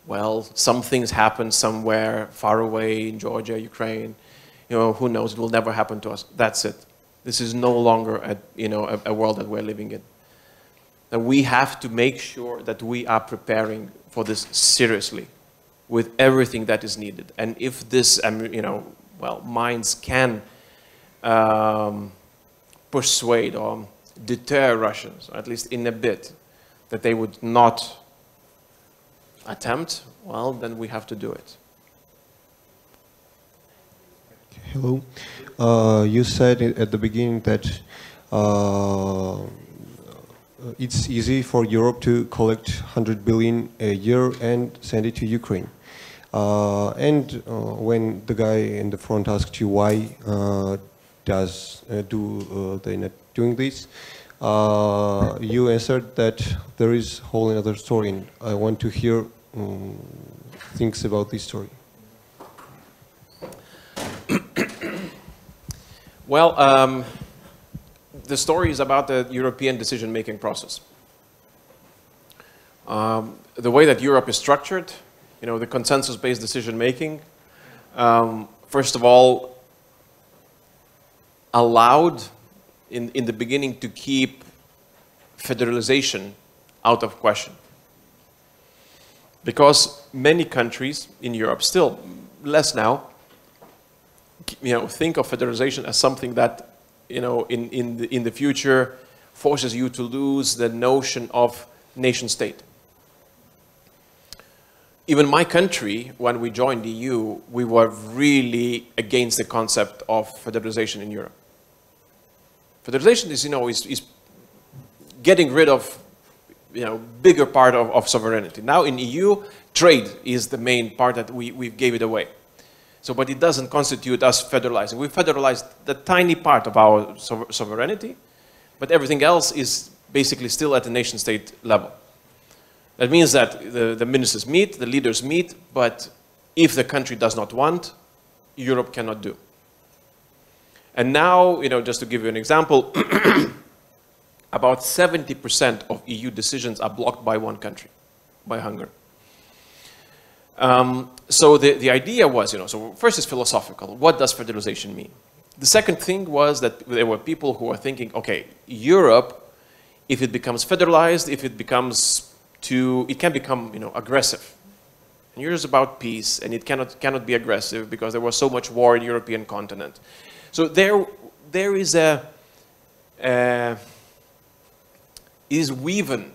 well, some things happen somewhere far away in Georgia, Ukraine, who knows, it will never happen to us. That's it. This is no longer a world that we're living in. And we have to make sure that we are preparing for this seriously, with everything that is needed. And if this, minds can persuade or deter Russians, or at least in a bit, that they would not attempt, well, then we have to do it. Hello. You said at the beginning that it's easy for Europe to collect 100 billion a year and send it to Ukraine. When the guy in the front asked you why they not doing this, you answered that there is a whole another story, and I want to hear things about this story. Well, the story is about the European decision-making process. The way that Europe is structured, the consensus-based decision-making, first of all, allowed in the beginning to keep federalization out of question. Because many countries in Europe, still less now, think of federalization as something that, in the future forces you to lose the notion of nation state. Even my country, when we joined the EU, we were really against the concept of federalization in Europe. Federalization is getting rid of, bigger part of sovereignty. Now in EU, trade is the main part that we gave it away. So, but it doesn't constitute us federalizing. We federalized the tiny part of our sovereignty, but everything else is basically still at the nation state level. That means that the ministers meet, the leaders meet, but if the country does not want, Europe cannot do. And now, just to give you an example, about 70% of EU decisions are blocked by one country, by Hungary. So the idea was, so first is philosophical. What does federalization mean? The second thing was that there were people who were thinking, okay, Europe, if it becomes federalized, if it becomes it can become, aggressive. And Europe is about peace, and it cannot be aggressive because there was so much war in the European continent. So there is is woven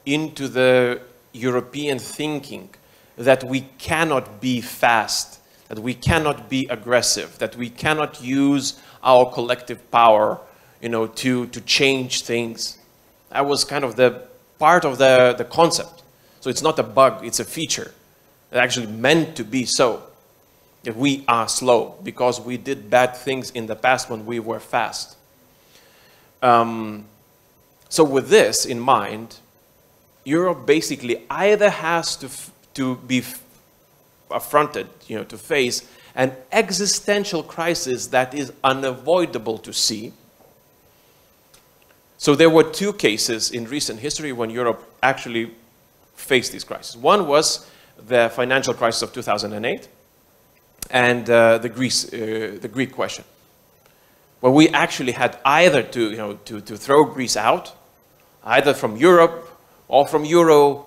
into the European thinking that we cannot be fast, that we cannot be aggressive, that we cannot use our collective power, to change things. That was kind of the part of the concept. So it's not a bug, it's a feature. It actually meant to be so. That we are slow because we did bad things in the past when we were fast. So with this in mind, Europe basically either has to be affronted, to face an existential crisis that is unavoidable to see. So there were two cases in recent history when Europe actually faced this crisis. One was the financial crisis of 2008 and the Greek question, where we actually had either to throw Greece out, either from Europe or from Euro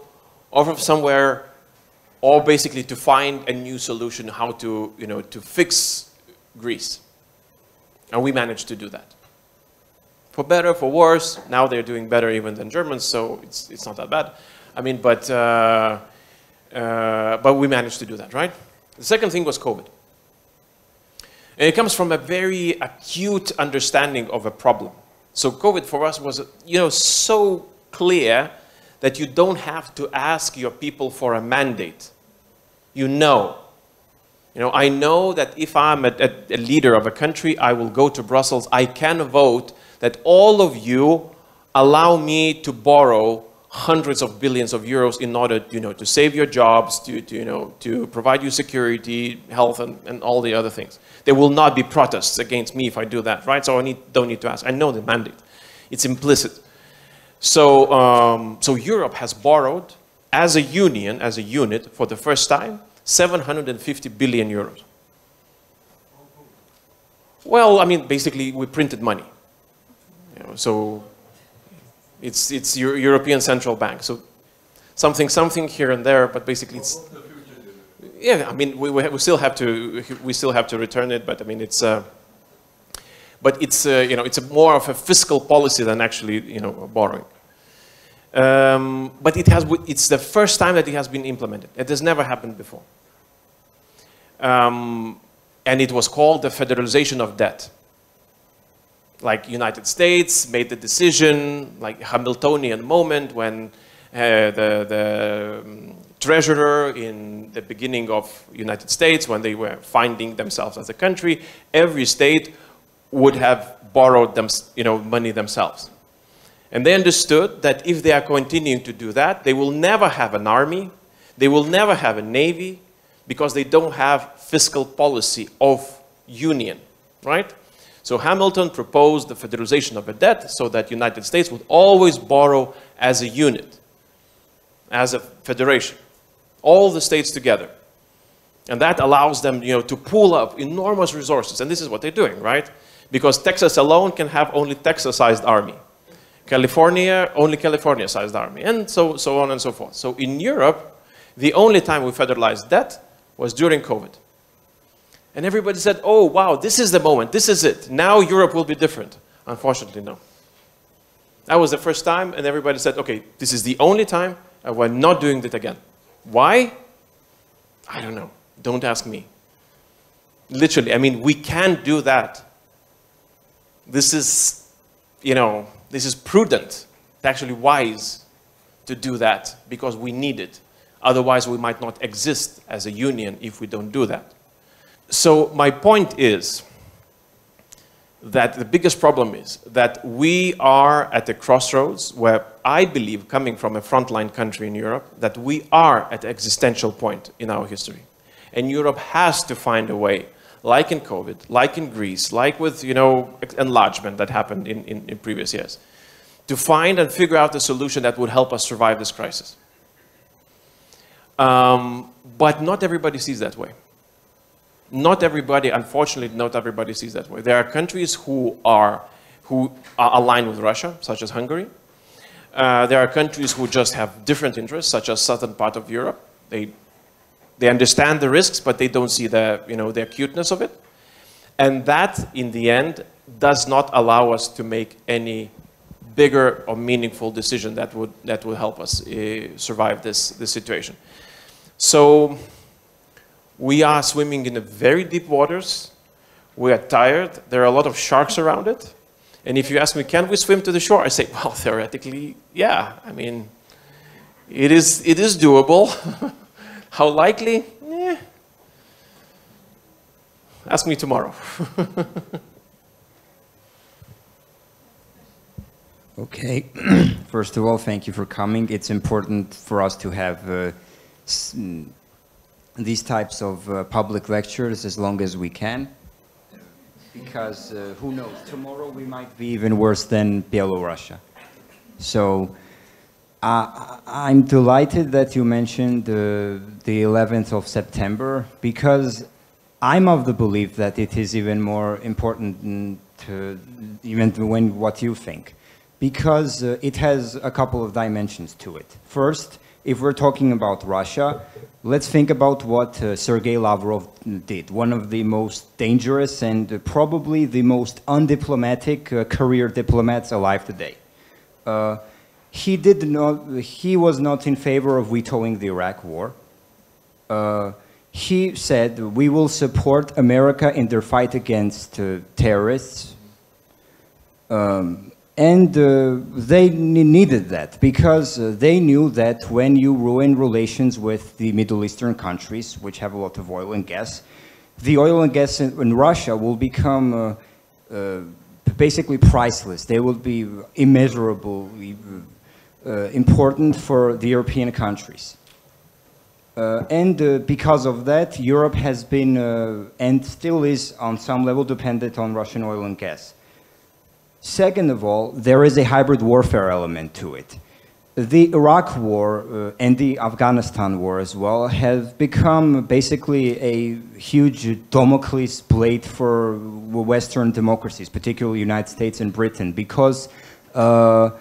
or from somewhere, or basically to find a new solution how to fix Greece. And we managed to do that. For better, for worse, now they're doing better even than Germans, so it's not that bad. I mean, but we managed to do that, right? The second thing was COVID. And it comes from a very acute understanding of a problem. So COVID for us was, so clear that you don't have to ask your people for a mandate. I know that if I'm a leader of a country, I will go to Brussels, I can vote that all of you allow me to borrow hundreds of billions of euros in order, to save your jobs, to provide you security, health, and all the other things. There will not be protests against me if I do that, right? So I don't need to ask. I know the mandate. It's implicit. So, so Europe has borrowed, as a union, as a unit, for the first time, 750 billion euros. Well, I mean, basically, we printed money. So it's European Central Bank. So something here and there, but basically it's, yeah, I mean, we still have to return it, but I mean, it's, but it's, it's more of a fiscal policy than actually, borrowing. But it's the first time that it has been implemented. It has never happened before. And it was called the federalization of debt. Like United States made the decision, like Hamiltonian moment when the treasurer in the beginning of United States, when they were finding themselves as a country, every state would have borrowed them, money themselves. And they understood that if they are continuing to do that, they will never have an army, they will never have a navy, because they don't have fiscal policy of union, right? So Hamilton proposed the federalization of a debt so that United States would always borrow as a unit, as a federation, all the states together. And that allows them, to pool up enormous resources. And this is what they're doing, right? Because Texas alone can have only Texas-sized army. California, only California-sized army, and so on and so forth. So in Europe, the only time we federalized debt was during COVID. And everybody said, oh, wow, this is the moment, this is it. Now Europe will be different. Unfortunately, no. That was the first time, and everybody said, okay, this is the only time, and we're not doing it again. Why? I don't know. Don't ask me. Literally, I mean, we can't do that. This is, this is prudent. It's actually wise to do that because we need it. Otherwise, we might not exist as a union if we don't do that. So my point is that the biggest problem is that we are at a crossroads where I believe, coming from a frontline country in Europe, that we are at an existential point in our history. And Europe has to find a way, like in COVID, like in Greece, like with, enlargement that happened in previous years, to find and figure out a solution that would help us survive this crisis. But not everybody sees that way. Not everybody, unfortunately, not everybody sees that way. There are countries who are aligned with Russia, such as Hungary. There are countries who just have different interests, such as southern part of Europe. They understand the risks, but they don't see the, the acuteness of it. And that, in the end, does not allow us to make any bigger or meaningful decision that would help us survive this situation. So we are swimming in very deep waters. We are tired. There are a lot of sharks around it. And if you ask me, can we swim to the shore? I say, well, theoretically, yeah. I mean, it is doable. How likely? Ask me tomorrow. Okay. First of all, thank you for coming. It's important for us to have these types of public lectures as long as we can, because who knows, tomorrow we might be even worse than Belarus. So I'm delighted that you mentioned the 11th of September, because I'm of the belief that it is even more important to even when what you think, because it has a couple of dimensions to it. First, if we're talking about Russia, let's think about what Sergei Lavrov did, one of the most dangerous and probably the most undiplomatic career diplomats alive today. He was not in favor of vetoing the Iraq war. He said, we will support America in their fight against terrorists. They needed that because they knew that when you ruin relations with the Middle Eastern countries, which have a lot of oil and gas, the oil and gas in Russia will become basically priceless. They will be immeasurably important for the European countries. Because of that, Europe has been and still is on some level dependent on Russian oil and gas. Second of all, there is a hybrid warfare element to it. The Iraq war and the Afghanistan war as well have become basically a huge Damocles blade for Western democracies, particularly the United States and Britain, because oh,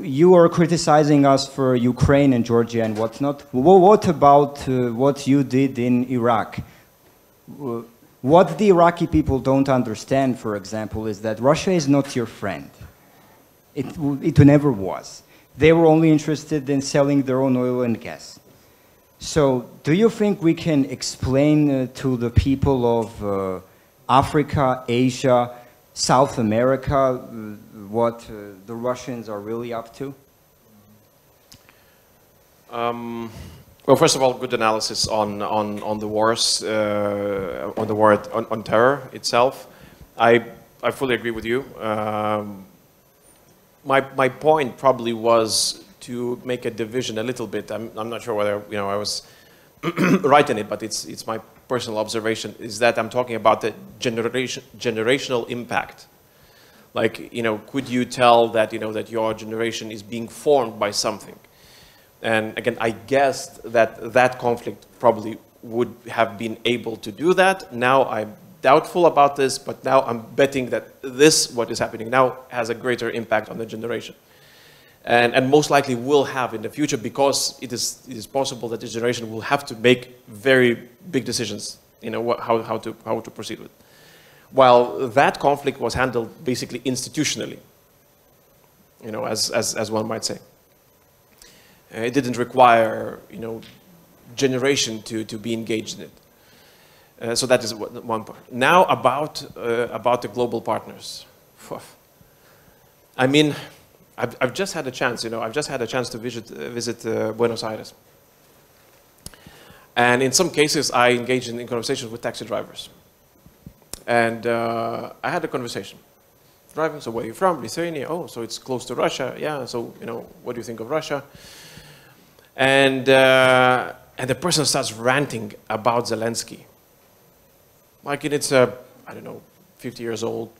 you are criticizing us for Ukraine and Georgia and whatnot. Well, what about what you did in Iraq? What the Iraqi people don't understand, for example, is that Russia is not your friend. It never was. They were only interested in selling their own oil and gas. So do you think we can explain to the people of Africa, Asia, South America, what the Russians are really up to? Well, first of all, good analysis on the wars, on the war on terror itself. I fully agree with you. My point probably was to make a division a little bit. I'm not sure whether I was right in it, but it's my personal observation. Is that I'm talking about the generational impact. Like could you tell that that your generation is being formed by something? And again, I guessed that conflict probably would have been able to do that. Now I'm doubtful about this, but now I'm betting that what is happening now, has a greater impact on the generation. And most likely will have in the future, because it is possible that this generation will have to make very big decisions, how to proceed with. While that conflict was handled basically institutionally, as one might say. It didn't require, generation to be engaged in it. So that is one part. Now about the global partners. I mean, I've just had a chance, to visit Buenos Aires. And in some cases, I engaged in conversations with taxi drivers. And I had a conversation. Driving, so where are you from? Lithuania. Oh, so it's close to Russia. Yeah, so, what do you think of Russia? And the person starts ranting about Zelensky. Like it's a, I don't know, 50 years old,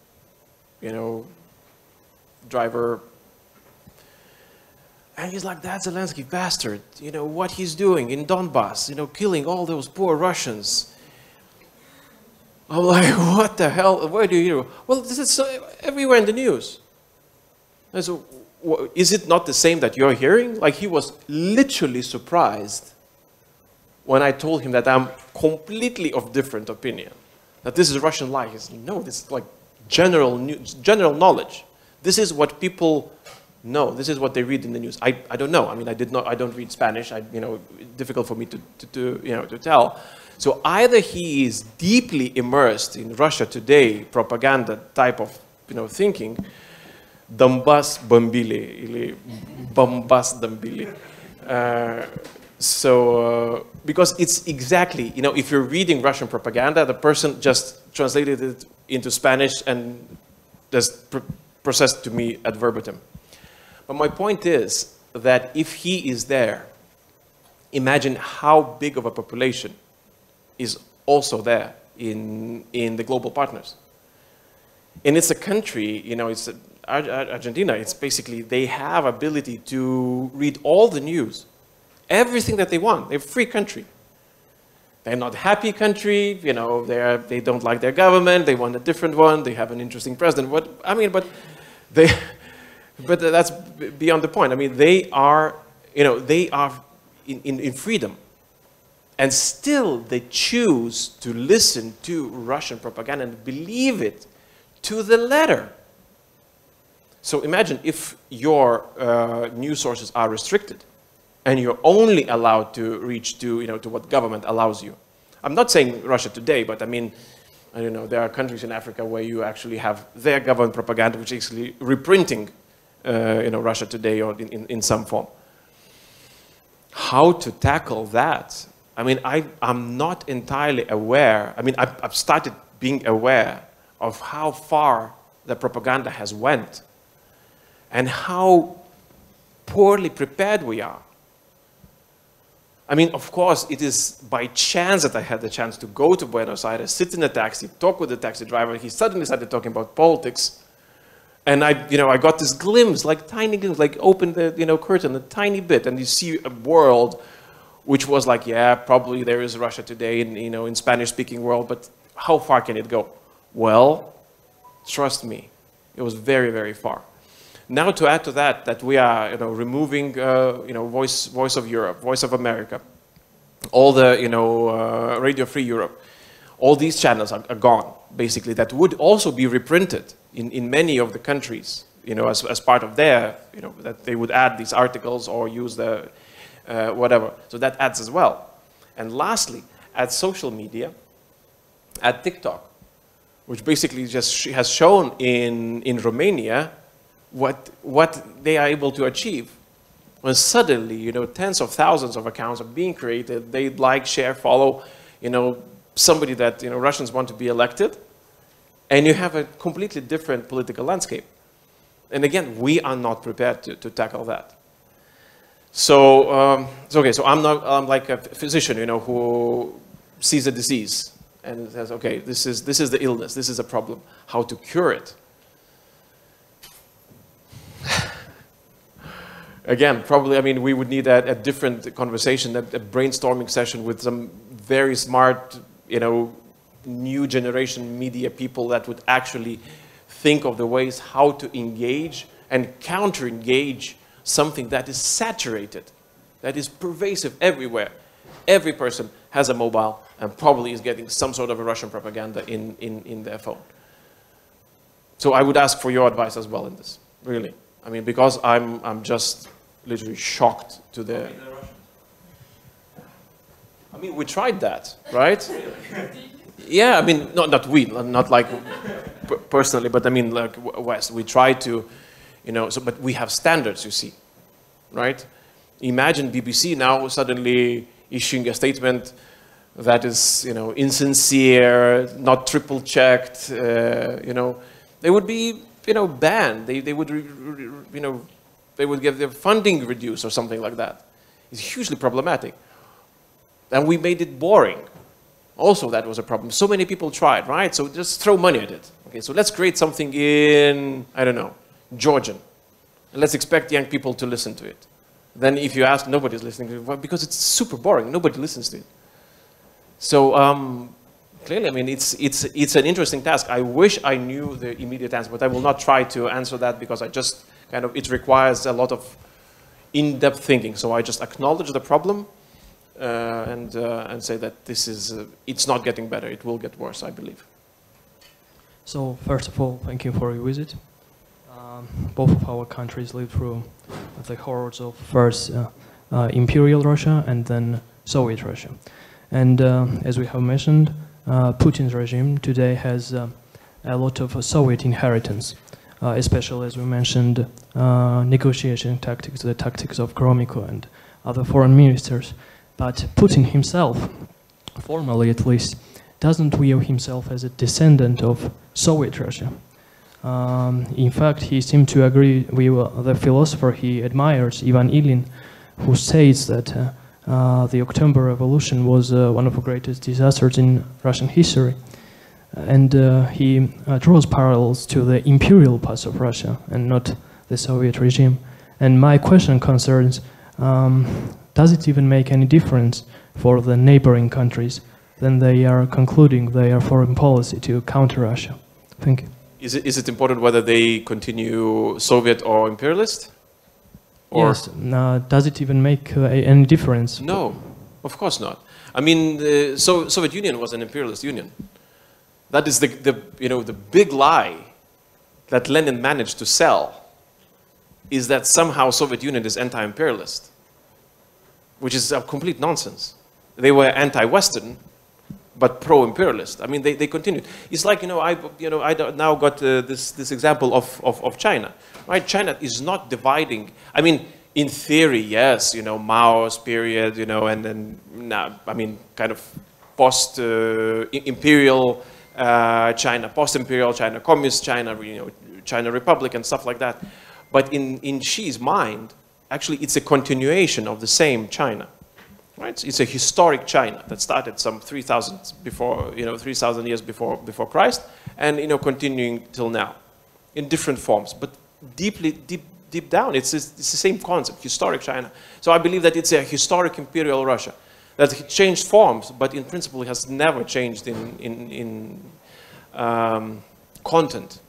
driver. And he's like, that Zelensky bastard, what he's doing in Donbass, killing all those poor Russians. I'm like, what the hell, where do you, well, this is everywhere in the news. And so, is it not the same that you're hearing? Like, he was literally surprised when I told him that I'm completely of different opinion. That this is Russian lie. He said, no, this is like general knowledge. This is what people know. This is what they read in the news. I don't know. I mean, I don't read Spanish. Difficult for me to tell. So either he is deeply immersed in Russia today propaganda type of thinking, Donbass bombili, или Bombas bombili. Because it's exactly, if you're reading Russian propaganda, the person just translated it into Spanish and just processed to me ad verbatim. But my point is that if he is there, imagine how big of a population is also there in the global partners. And it's a country, it's Argentina, it's basically, they have ability to read all the news, everything that they want. They're a free country. They're not a happy country, they don't like their government, they want a different one, they have an interesting president. But that's beyond the point. I mean, they are they are in freedom. And still they choose to listen to Russian propaganda and believe it to the letter. So imagine if your news sources are restricted and you're only allowed to reach to, to what government allows you. I'm not saying Russia today, but I mean, I don't know, there are countries in Africa where you actually have their government propaganda, which is actually reprinting, Russia today or in some form. How to tackle that? I mean, I'm not entirely aware. I mean, I've started being aware of how far the propaganda has went and how poorly prepared we are. I mean, of course, it is by chance that I had the chance to go to Buenos Aires, sit in a taxi, talk with the taxi driver. He suddenly started talking about politics. And I got this glimpse, like tiny glimpse, like open the, curtain a tiny bit, and you see a world which was like, yeah, probably there is Russia today in Spanish-speaking world, but how far can it go? Well, trust me, it was very, very far. Now to add to that we are, removing, Voice of Europe, Voice of America, all the, Radio Free Europe, all these channels are gone, basically, that would also be reprinted in many of the countries, as part of their, that they would add these articles or use the, whatever. So that adds as well. And lastly, add social media, add TikTok, which basically just has shown in Romania what they are able to achieve. When suddenly, tens of thousands of accounts are being created, they like, share, follow, somebody that, Russians want to be elected, and you have a completely different political landscape. And again, we are not prepared to tackle that. So, okay, so I'm like a physician, who sees a disease and says, okay, this is the illness, this is a problem, how to cure it. Again, probably, I mean, we would need a different conversation, a brainstorming session with some very smart, new generation media people that would actually think of the ways how to engage and counter-engage something that is saturated, that is pervasive everywhere. Every person has a mobile and probably is getting some sort of a Russian propaganda in their phone. So I would ask for your advice as well in this, really. I mean, because I'm just literally shocked to the... I mean, we tried that, right? Yeah, I mean, not we, not like personally, but I mean, like West, we tried to, but we have standards, you see, right? Imagine BBC now suddenly issuing a statement that is, insincere, not triple-checked, they would be, banned. They would, they would get their funding reduced or something like that. It's hugely problematic. And we made it boring. Also, that was a problem. So many people tried, right? So just throw money at it. Okay, so let's create something in, I don't know, Georgian. And let's expect young people to listen to it. Then if you ask, nobody's listening to it. Well, because it's super boring. Nobody listens to it. So clearly, I mean, it's an interesting task. I wish I knew the immediate answer, but I will not try to answer that because I just kind of, it requires a lot of in-depth thinking. So I just acknowledge the problem and say that this is, it's not getting better. It will get worse, I believe. So first of all, thank you for your visit. Both of our countries lived through the horrors of first Imperial Russia and then Soviet Russia. And as we have mentioned, Putin's regime today has a lot of Soviet inheritance, especially as we mentioned, negotiation tactics, the tactics of Gromyko and other foreign ministers. But Putin himself, formally at least, doesn't view himself as a descendant of Soviet Russia. In fact, he seemed to agree with the philosopher he admires, Ivan Ilyin, who says that the October Revolution was one of the greatest disasters in Russian history. And he draws parallels to the imperial past of Russia and not the Soviet regime. And my question concerns, does it even make any difference for the neighboring countries when they are concluding their foreign policy to counter Russia? Thank you. Is it important whether they continue Soviet or imperialist? Or yes. Does it even make any difference? no, of course not. I mean, the Soviet Union was an imperialist union. That is the big lie that Lenin managed to sell, is that somehow Soviet Union is anti-imperialist, which is a complete nonsense. They were anti-Western, but pro-imperialist. I mean, they continued. It's like, I now got this example of China, right? China is not dividing. I mean, in theory, yes, Mao's period, and then, I mean, kind of post-imperial China, post-imperial China, communist China, China Republic and stuff like that. But in Xi's mind, actually, it's a continuation of the same China. Right? It's a historic China that started some 3,000 years before Christ, and continuing till now, in different forms, but deep down, it's the same concept, historic China. So I believe that it's a historic imperial Russia that changed forms, but in principle it has never changed in content.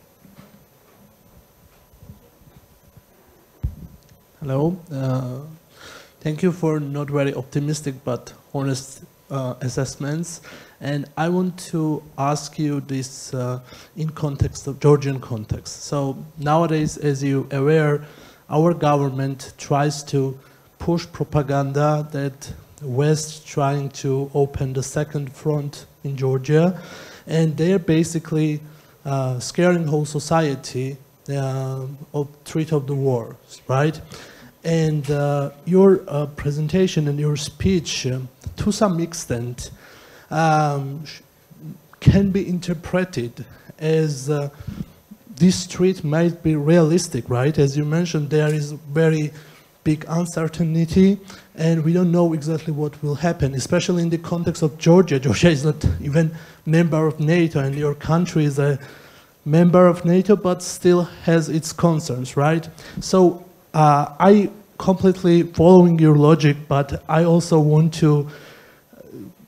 Hello. Thank you for not very optimistic but honest assessments. And I want to ask you this in context of Georgian context. So nowadays, as you're aware, our government tries to push propaganda that the West trying to open the second front in Georgia, and they're basically scaring whole society of threat of the war, right? And your presentation and your speech, to some extent, can be interpreted as this threat might be realistic, right? As you mentioned, there is very big uncertainty, and we don't know exactly what will happen, especially in the context of Georgia. Georgia is not even member of NATO, and your country is a member of NATO, but still has its concerns, right? So I completely following your logic, but I also want to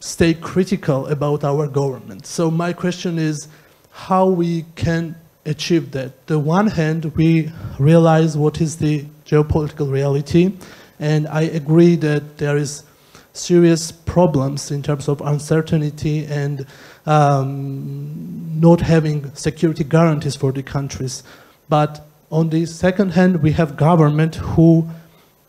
stay critical about our government. So my question is how we can achieve that. The one hand, we realize what is the geopolitical reality, and I agree that there is serious problems in terms of uncertainty and not having security guarantees for the countries. But on the second hand, we have government who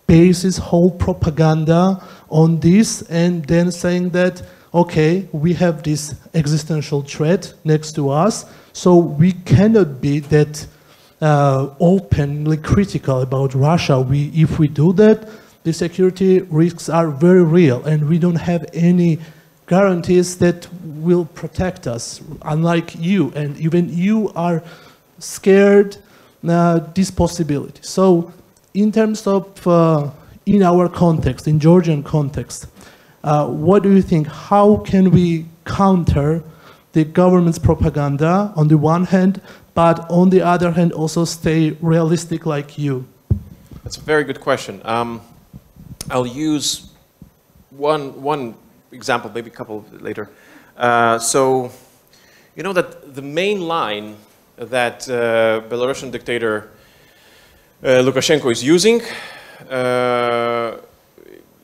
bases whole propaganda on this and then saying that, okay, we have this existential threat next to us, so we cannot be that openly critical about Russia. If we do that, the security risks are very real, and we don't have any guarantees that will protect us, unlike you, and even you are scared this possibility. So in terms of, in our context, in Georgian context, what do you think? How can we counter the government's propaganda on the one hand, but on the other hand also stay realistic like you? That's a very good question. I'll use one example, maybe a couple later. So, you know that the main line that Belarusian dictator Lukashenko is using,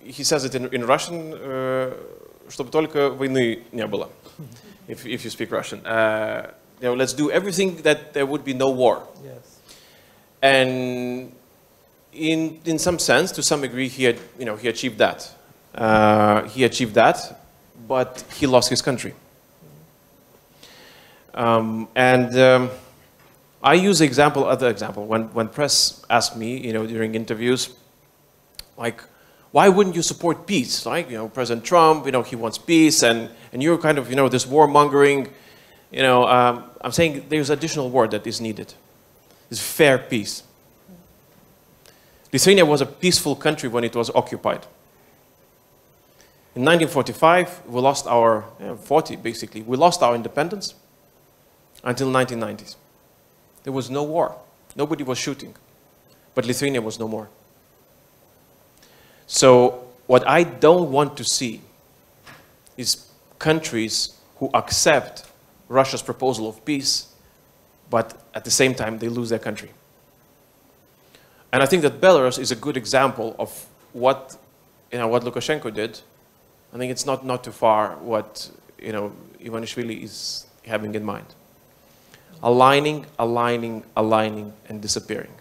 he says it in Russian, чтобы только войны не было, if you speak Russian. Let's do everything that there would be no war. Yes. And in some sense, to some degree, he achieved that. He achieved that, but he lost his country. I use other example, when press asked me, during interviews, like, why wouldn't you support peace? Like, President Trump, he wants peace, and you're kind of, this warmongering. I'm saying there's additional word that is needed. It's fair peace. Lithuania was a peaceful country when it was occupied. In 1945, we lost our, 40 basically, we lost our independence until 1990s. There was no war. Nobody was shooting. But Lithuania was no more. So what I don't want to see is countries who accept Russia's proposal of peace, but at the same time they lose their country. And I think that Belarus is a good example of what, what Lukashenko did. I think it's not too far what, Ivanishvili is having in mind. Aligning, aligning, aligning, and disappearing.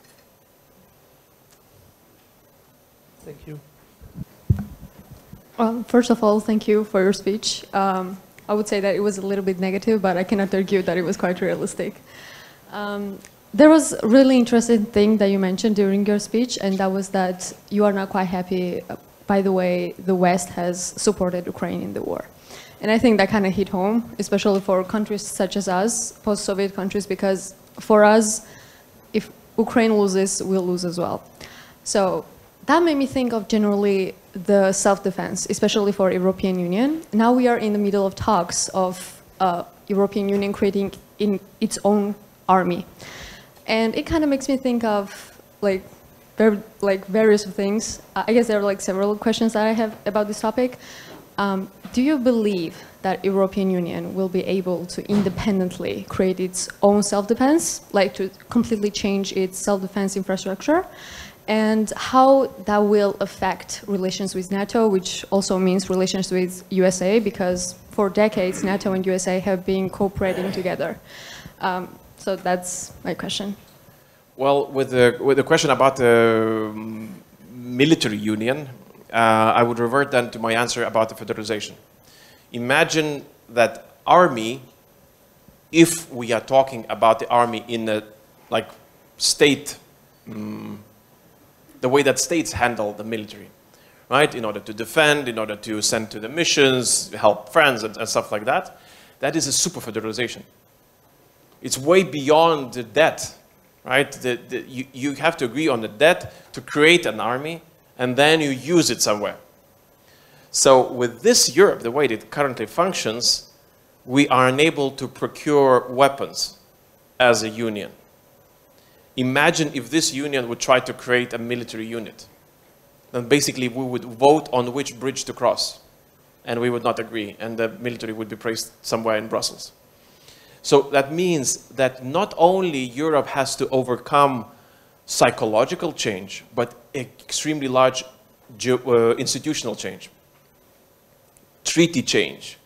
Thank you. Well, first of all, thank you for your speech. I would say that it was a little bit negative, but I cannot argue that it was quite realistic. There was a really interesting thing that you mentioned during your speech, and that was that you are not quite happy by the way the West has supported Ukraine in the war. And I think that kind of hit home, especially for countries such as us, post-Soviet countries, because for us, if Ukraine loses, we'll lose as well. So that made me think of generally the self-defense, especially for European Union. Now we are in the middle of talks of European Union creating its own army. And it kind of makes me think of various things. I guess there are several questions that I have about this topic. Do you believe that European Union will be able to independently create its own self-defense, to completely change its self-defense infrastructure? And how that will affect relations with NATO, which also means relations with USA, because for decades NATO and USA have been cooperating together. So that's my question. Well, with the question about the military union, I would revert then to my answer about the federalization. Imagine that army, if we are talking about the army in a state, the way that states handle the military, right? In order to defend, in order to send to the missions, help friends and stuff like that, that is a super federalization. It's way beyond the debt, right? You have to agree on the debt to create an army, and then you use it somewhere. So with this Europe, the way it currently functions, we are unable to procure weapons as a union. Imagine if this union would try to create a military unit. Then basically we would vote on which bridge to cross, and we would not agree, and the military would be placed somewhere in Brussels. So that means that not only Europe has to overcome psychological change, but extremely large institutional change, treaty change.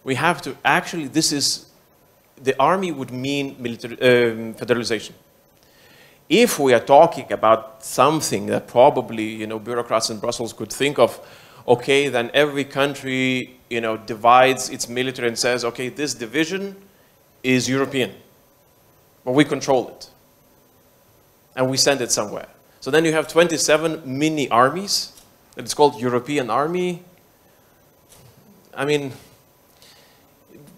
We have to actually, the army would mean military federalization. If we are talking about something that probably, bureaucrats in Brussels could think of, okay, then every country, divides its military and says, okay, this division is European, but we control it, and we send it somewhere. So then you have 27 mini armies, and it's called European Army. I mean,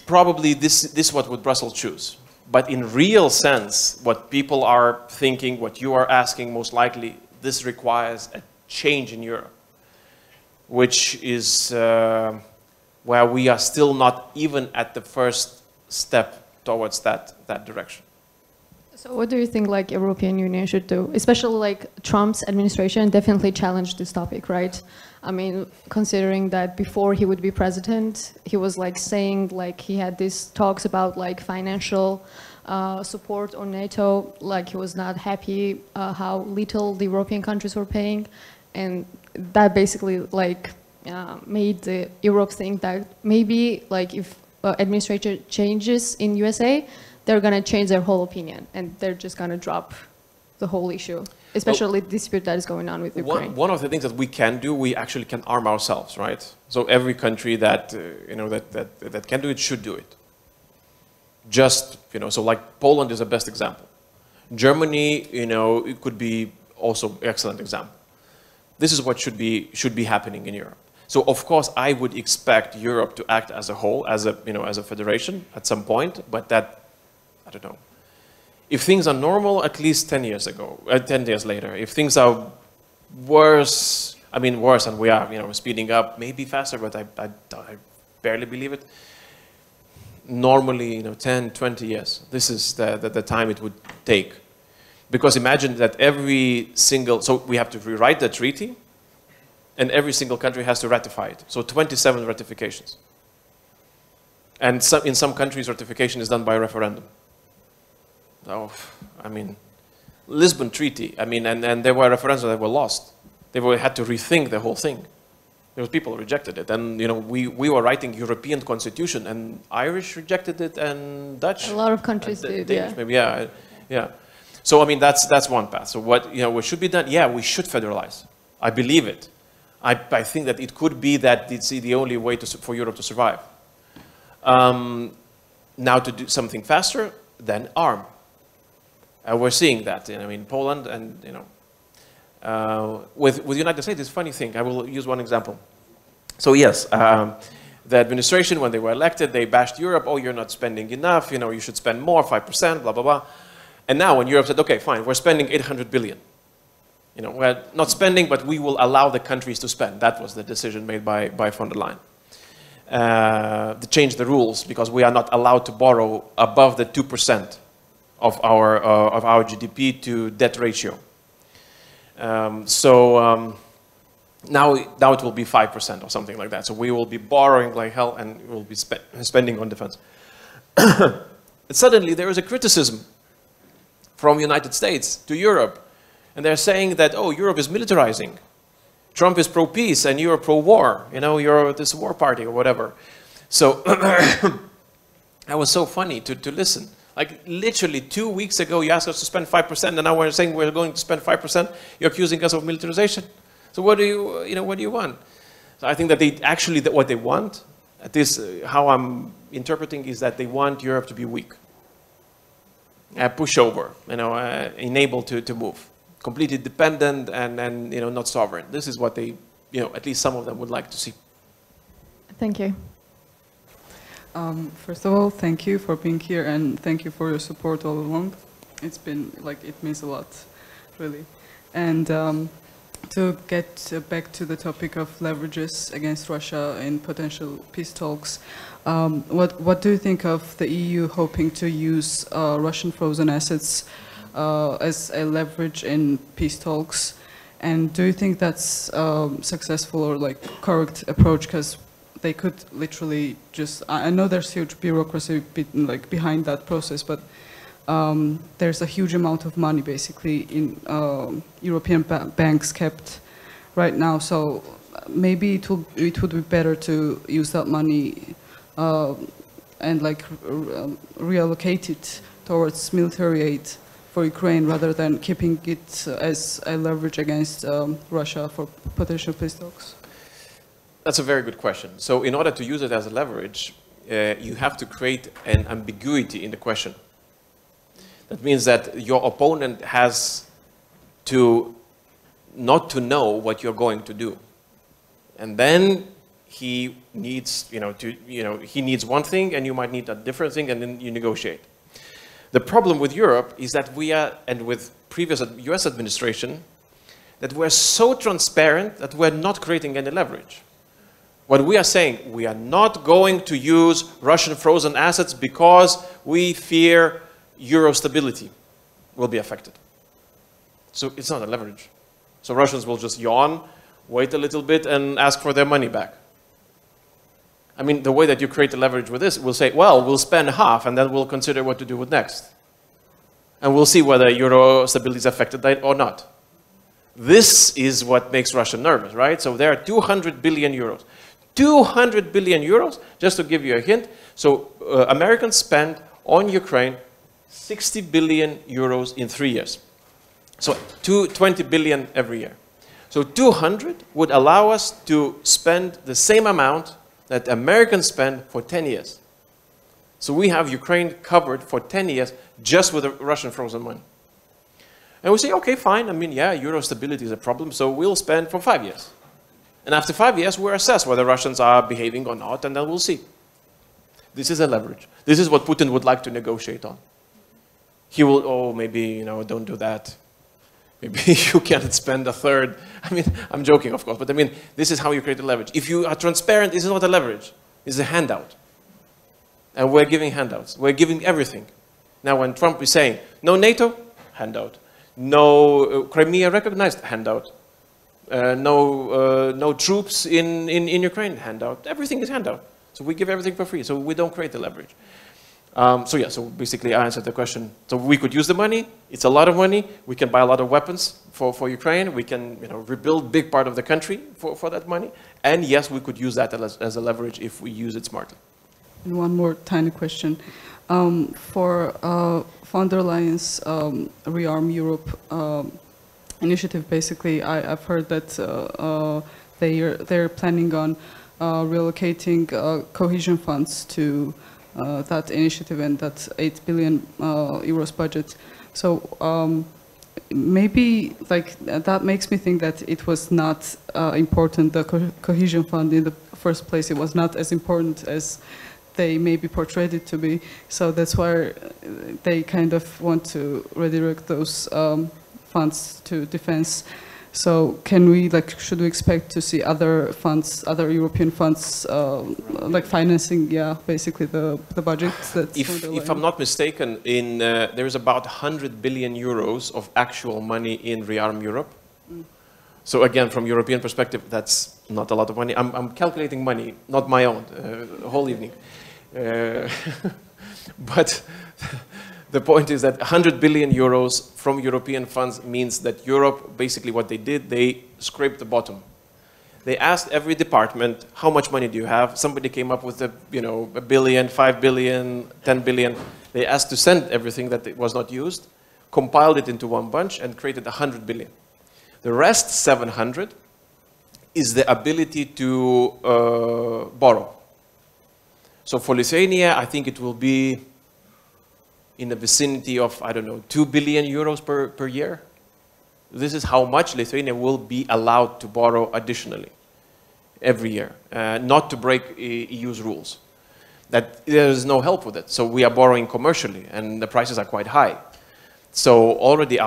probably this is what would Brussels choose. But in real sense, what people are thinking, what you are asking, most likely, this requires a change in Europe, which is where we are still not even at the first step towards that direction. So what do you think European Union should do? Especially Trump's administration definitely challenged this topic, right? I mean, considering that before he would be president, he was saying he had these talks about financial support on NATO, he was not happy how little the European countries were paying, and that basically made Europe think that maybe if administration changes in USA, they're going to change their whole opinion, and they're just going to drop the whole issue, especially the dispute that is going on with Ukraine. One of the things that we can do, we actually can arm ourselves, right? So every country that that can do it should do it. Just so Poland is the best example. Germany, it could be also excellent example. This is what should be happening in Europe. So of course I would expect Europe to act as a whole, as a federation at some point, but that, I don't know. If things are normal, at least 10 years later. If things are worse, worse, and we are, speeding up, maybe faster, but I barely believe it. Normally, 10, 20 years. This is the time it would take. Because imagine that so we have to rewrite the treaty, and every single country has to ratify it. So 27 ratifications. And in some countries, ratification is done by referendum. So, Lisbon Treaty, I mean, and there were referendums that were lost. They had to rethink the whole thing. There was people who rejected it, and you know, we were writing European constitution, and Irish rejected it, and Dutch. A lot of countries did, Danish, yeah. maybe, yeah. So I mean, that's one path. So what should be done? Yeah, we should federalize. I believe it. I think that it could be that it's the only way for Europe to survive. Now to do something faster, then arm. We're seeing that. I mean, Poland and you know, with the United States, it's a funny thing. I will use one example. So yes, the administration, when they were elected, they bashed Europe. Oh, you're not spending enough. You know, you should spend more, 5%, blah blah blah. And now, when Europe said, okay, fine, we're spending 800 billion. You know, we're not spending, but we will allow the countries to spend. That was the decision made by von der Leyen. To change the rules because we are not allowed to borrow above the 2% of our GDP to debt ratio. Now it will be 5% or something like that. So we will be borrowing like hell and we will be spending on defense. And suddenly there is a criticism from the United States to Europe. And they're saying that, oh, Europe is militarizing. Trump is pro-peace and you're pro-war. You know, you're this war party or whatever. So that was so funny to listen. Like literally 2 weeks ago, you asked us to spend 5%, and now we're saying we're going to spend 5%. You're accusing us of militarization. So what do you want? So I think that what they want, at this, how I'm interpreting, is that they want Europe to be weak, pushover, you know, unable to move, completely dependent and you know, not sovereign. This is what they, you know, at least some of them would like to see. Thank you. First of all, thank you for being here and thank you for your support all along. It's been, like, it means a lot, really. And to get back to the topic of leverages against Russia in potential peace talks, what do you think of the EU hoping to use Russian frozen assets as a leverage in peace talks? And do you think that's successful or like correct approach? Because they could literally just, I know there's huge bureaucracy like behind that process, but there's a huge amount of money basically in European banks kept right now. So maybe it would be better to use that money and like reallocate it towards military aid for Ukraine rather than keeping it as a leverage against Russia for potential peace talks. That's a very good question. So in order to use it as a leverage, you have to create an ambiguity in the question. That means that your opponent has to not to know what you're going to do. And then he needs, he needs one thing and you might need a different thing and then you negotiate. The problem with Europe is that we are, and with previous US administration, that we're so transparent that we're not creating any leverage. What we are saying, we are not going to use Russian frozen assets because we fear euro stability will be affected. So it's not a leverage. So Russians will just yawn, wait a little bit, and ask for their money back. I mean, the way that you create a leverage with this, we'll say, well, we'll spend half, and then we'll consider what to do with next. And we'll see whether euro stability is affected by it or not. This is what makes Russia nervous, right? So there are 200 billion euros. 200 billion euros, just to give you a hint. So Americans spend on Ukraine 60 billion euros in 3 years. So 20 billion every year. So 200 would allow us to spend the same amount that Americans spend for 10 years. So we have Ukraine covered for 10 years just with the Russian frozen money. And we say, okay, fine. I mean, yeah, euro stability is a problem, so we'll spend for 5 years. And after 5 years, we'll assess whether Russians are behaving or not, and then we'll see. This is a leverage. This is what Putin would like to negotiate on. He will, oh, maybe, don't do that. Maybe you can't spend a third. I mean, I'm joking, of course, but I mean, this is how you create a leverage. If you are transparent, this is not a leverage. This is a handout. And we're giving handouts. We're giving everything. Now, when Trump is saying, no NATO, handout. No Crimea recognized, handout. No troops in Ukraine, handout. Everything is handout. So we give everything for free. So we don't create the leverage. So yeah, so basically I answered the question. So we could use the money. It's a lot of money. We can buy a lot of weapons for Ukraine. We can rebuild big part of the country for that money. And yes, we could use that as a leverage if we use it smartly. And one more tiny question. For von der Leyen's Rearm Europe initiative, basically, I've heard that they're planning on relocating cohesion funds to that initiative and that 8 billion euros budget. So maybe that makes me think that it was not important, the cohesion fund in the first place. It was not as important as they maybe portrayed it to be. So that's why they kind of want to redirect those funds to defense. So can we, should we expect to see other funds, other European funds, financing, basically the budget? If I'm not mistaken, there is about 100 billion euros of actual money in Rearm Europe. So again, from European perspective, that's not a lot of money. I'm calculating money, not my own, the whole evening. But the point is that 100 billion euros from European funds means that Europe, basically what they did, they scraped the bottom. They asked every department, how much money do you have? Somebody came up with a billion, 5 billion, 10 billion. They asked to send everything that was not used, compiled it into one bunch, and created 100 billion. The rest, 700, is the ability to borrow. So for Lithuania, I think it will be in the vicinity of, I don't know, 2 billion euros per year. This is how much Lithuania will be allowed to borrow additionally every year, not to break EU's rules. That there is no help with it. So we are borrowing commercially, and the prices are quite high. So already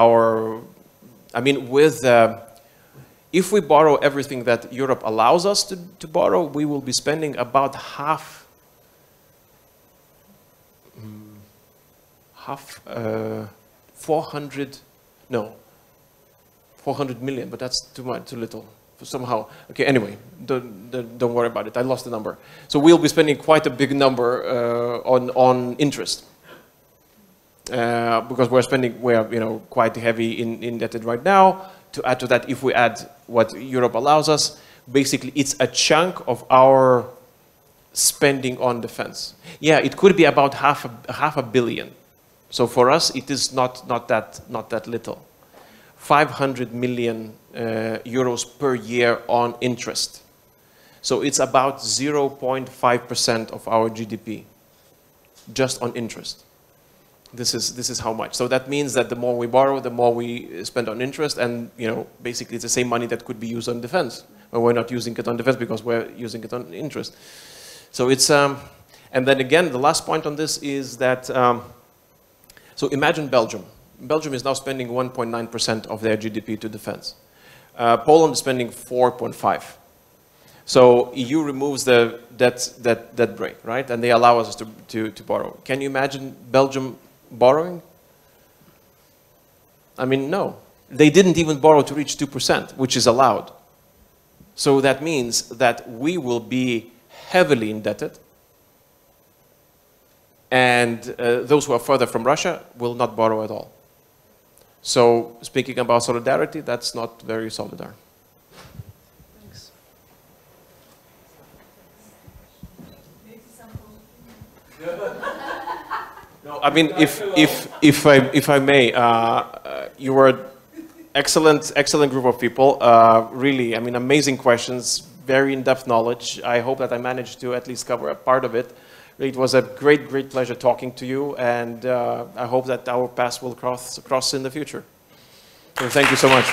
if we borrow everything that Europe allows us to borrow, we will be spending about 400 million, but that's too little somehow. Okay, anyway, don't worry about it. I lost the number. So we'll be spending quite a big number on interest because we're quite heavy indebted right now. To add to that, if we add what Europe allows us, basically it's a chunk of our spending on defense. Yeah, it could be about half a billion. So for us, it is not that little. 500 million euros per year on interest. So it's about 0.5% of our GDP, just on interest. This is how much. So that means that the more we borrow, the more we spend on interest, and basically it's the same money that could be used on defense. But we're not using it on defense because we're using it on interest. So it's and then again, the last point on this is that. So imagine Belgium. Belgium is now spending 1.9% of their GDP to defense. Poland is spending 4.5%. So EU removes the debt break, right? And they allow us to borrow. Can you imagine Belgium borrowing? I mean, no. They didn't even borrow to reach 2%, which is allowed. So that means that we will be heavily indebted. And those who are further from Russia will not borrow at all. So speaking about solidarity, that's not very solidar. Thanks. No, I mean, if I may, you were an excellent group of people. Really, I mean, amazing questions, very in-depth knowledge. I hope that I managed to at least cover a part of it. It was a great pleasure talking to you, and I hope that our paths will cross in the future. So thank you so much.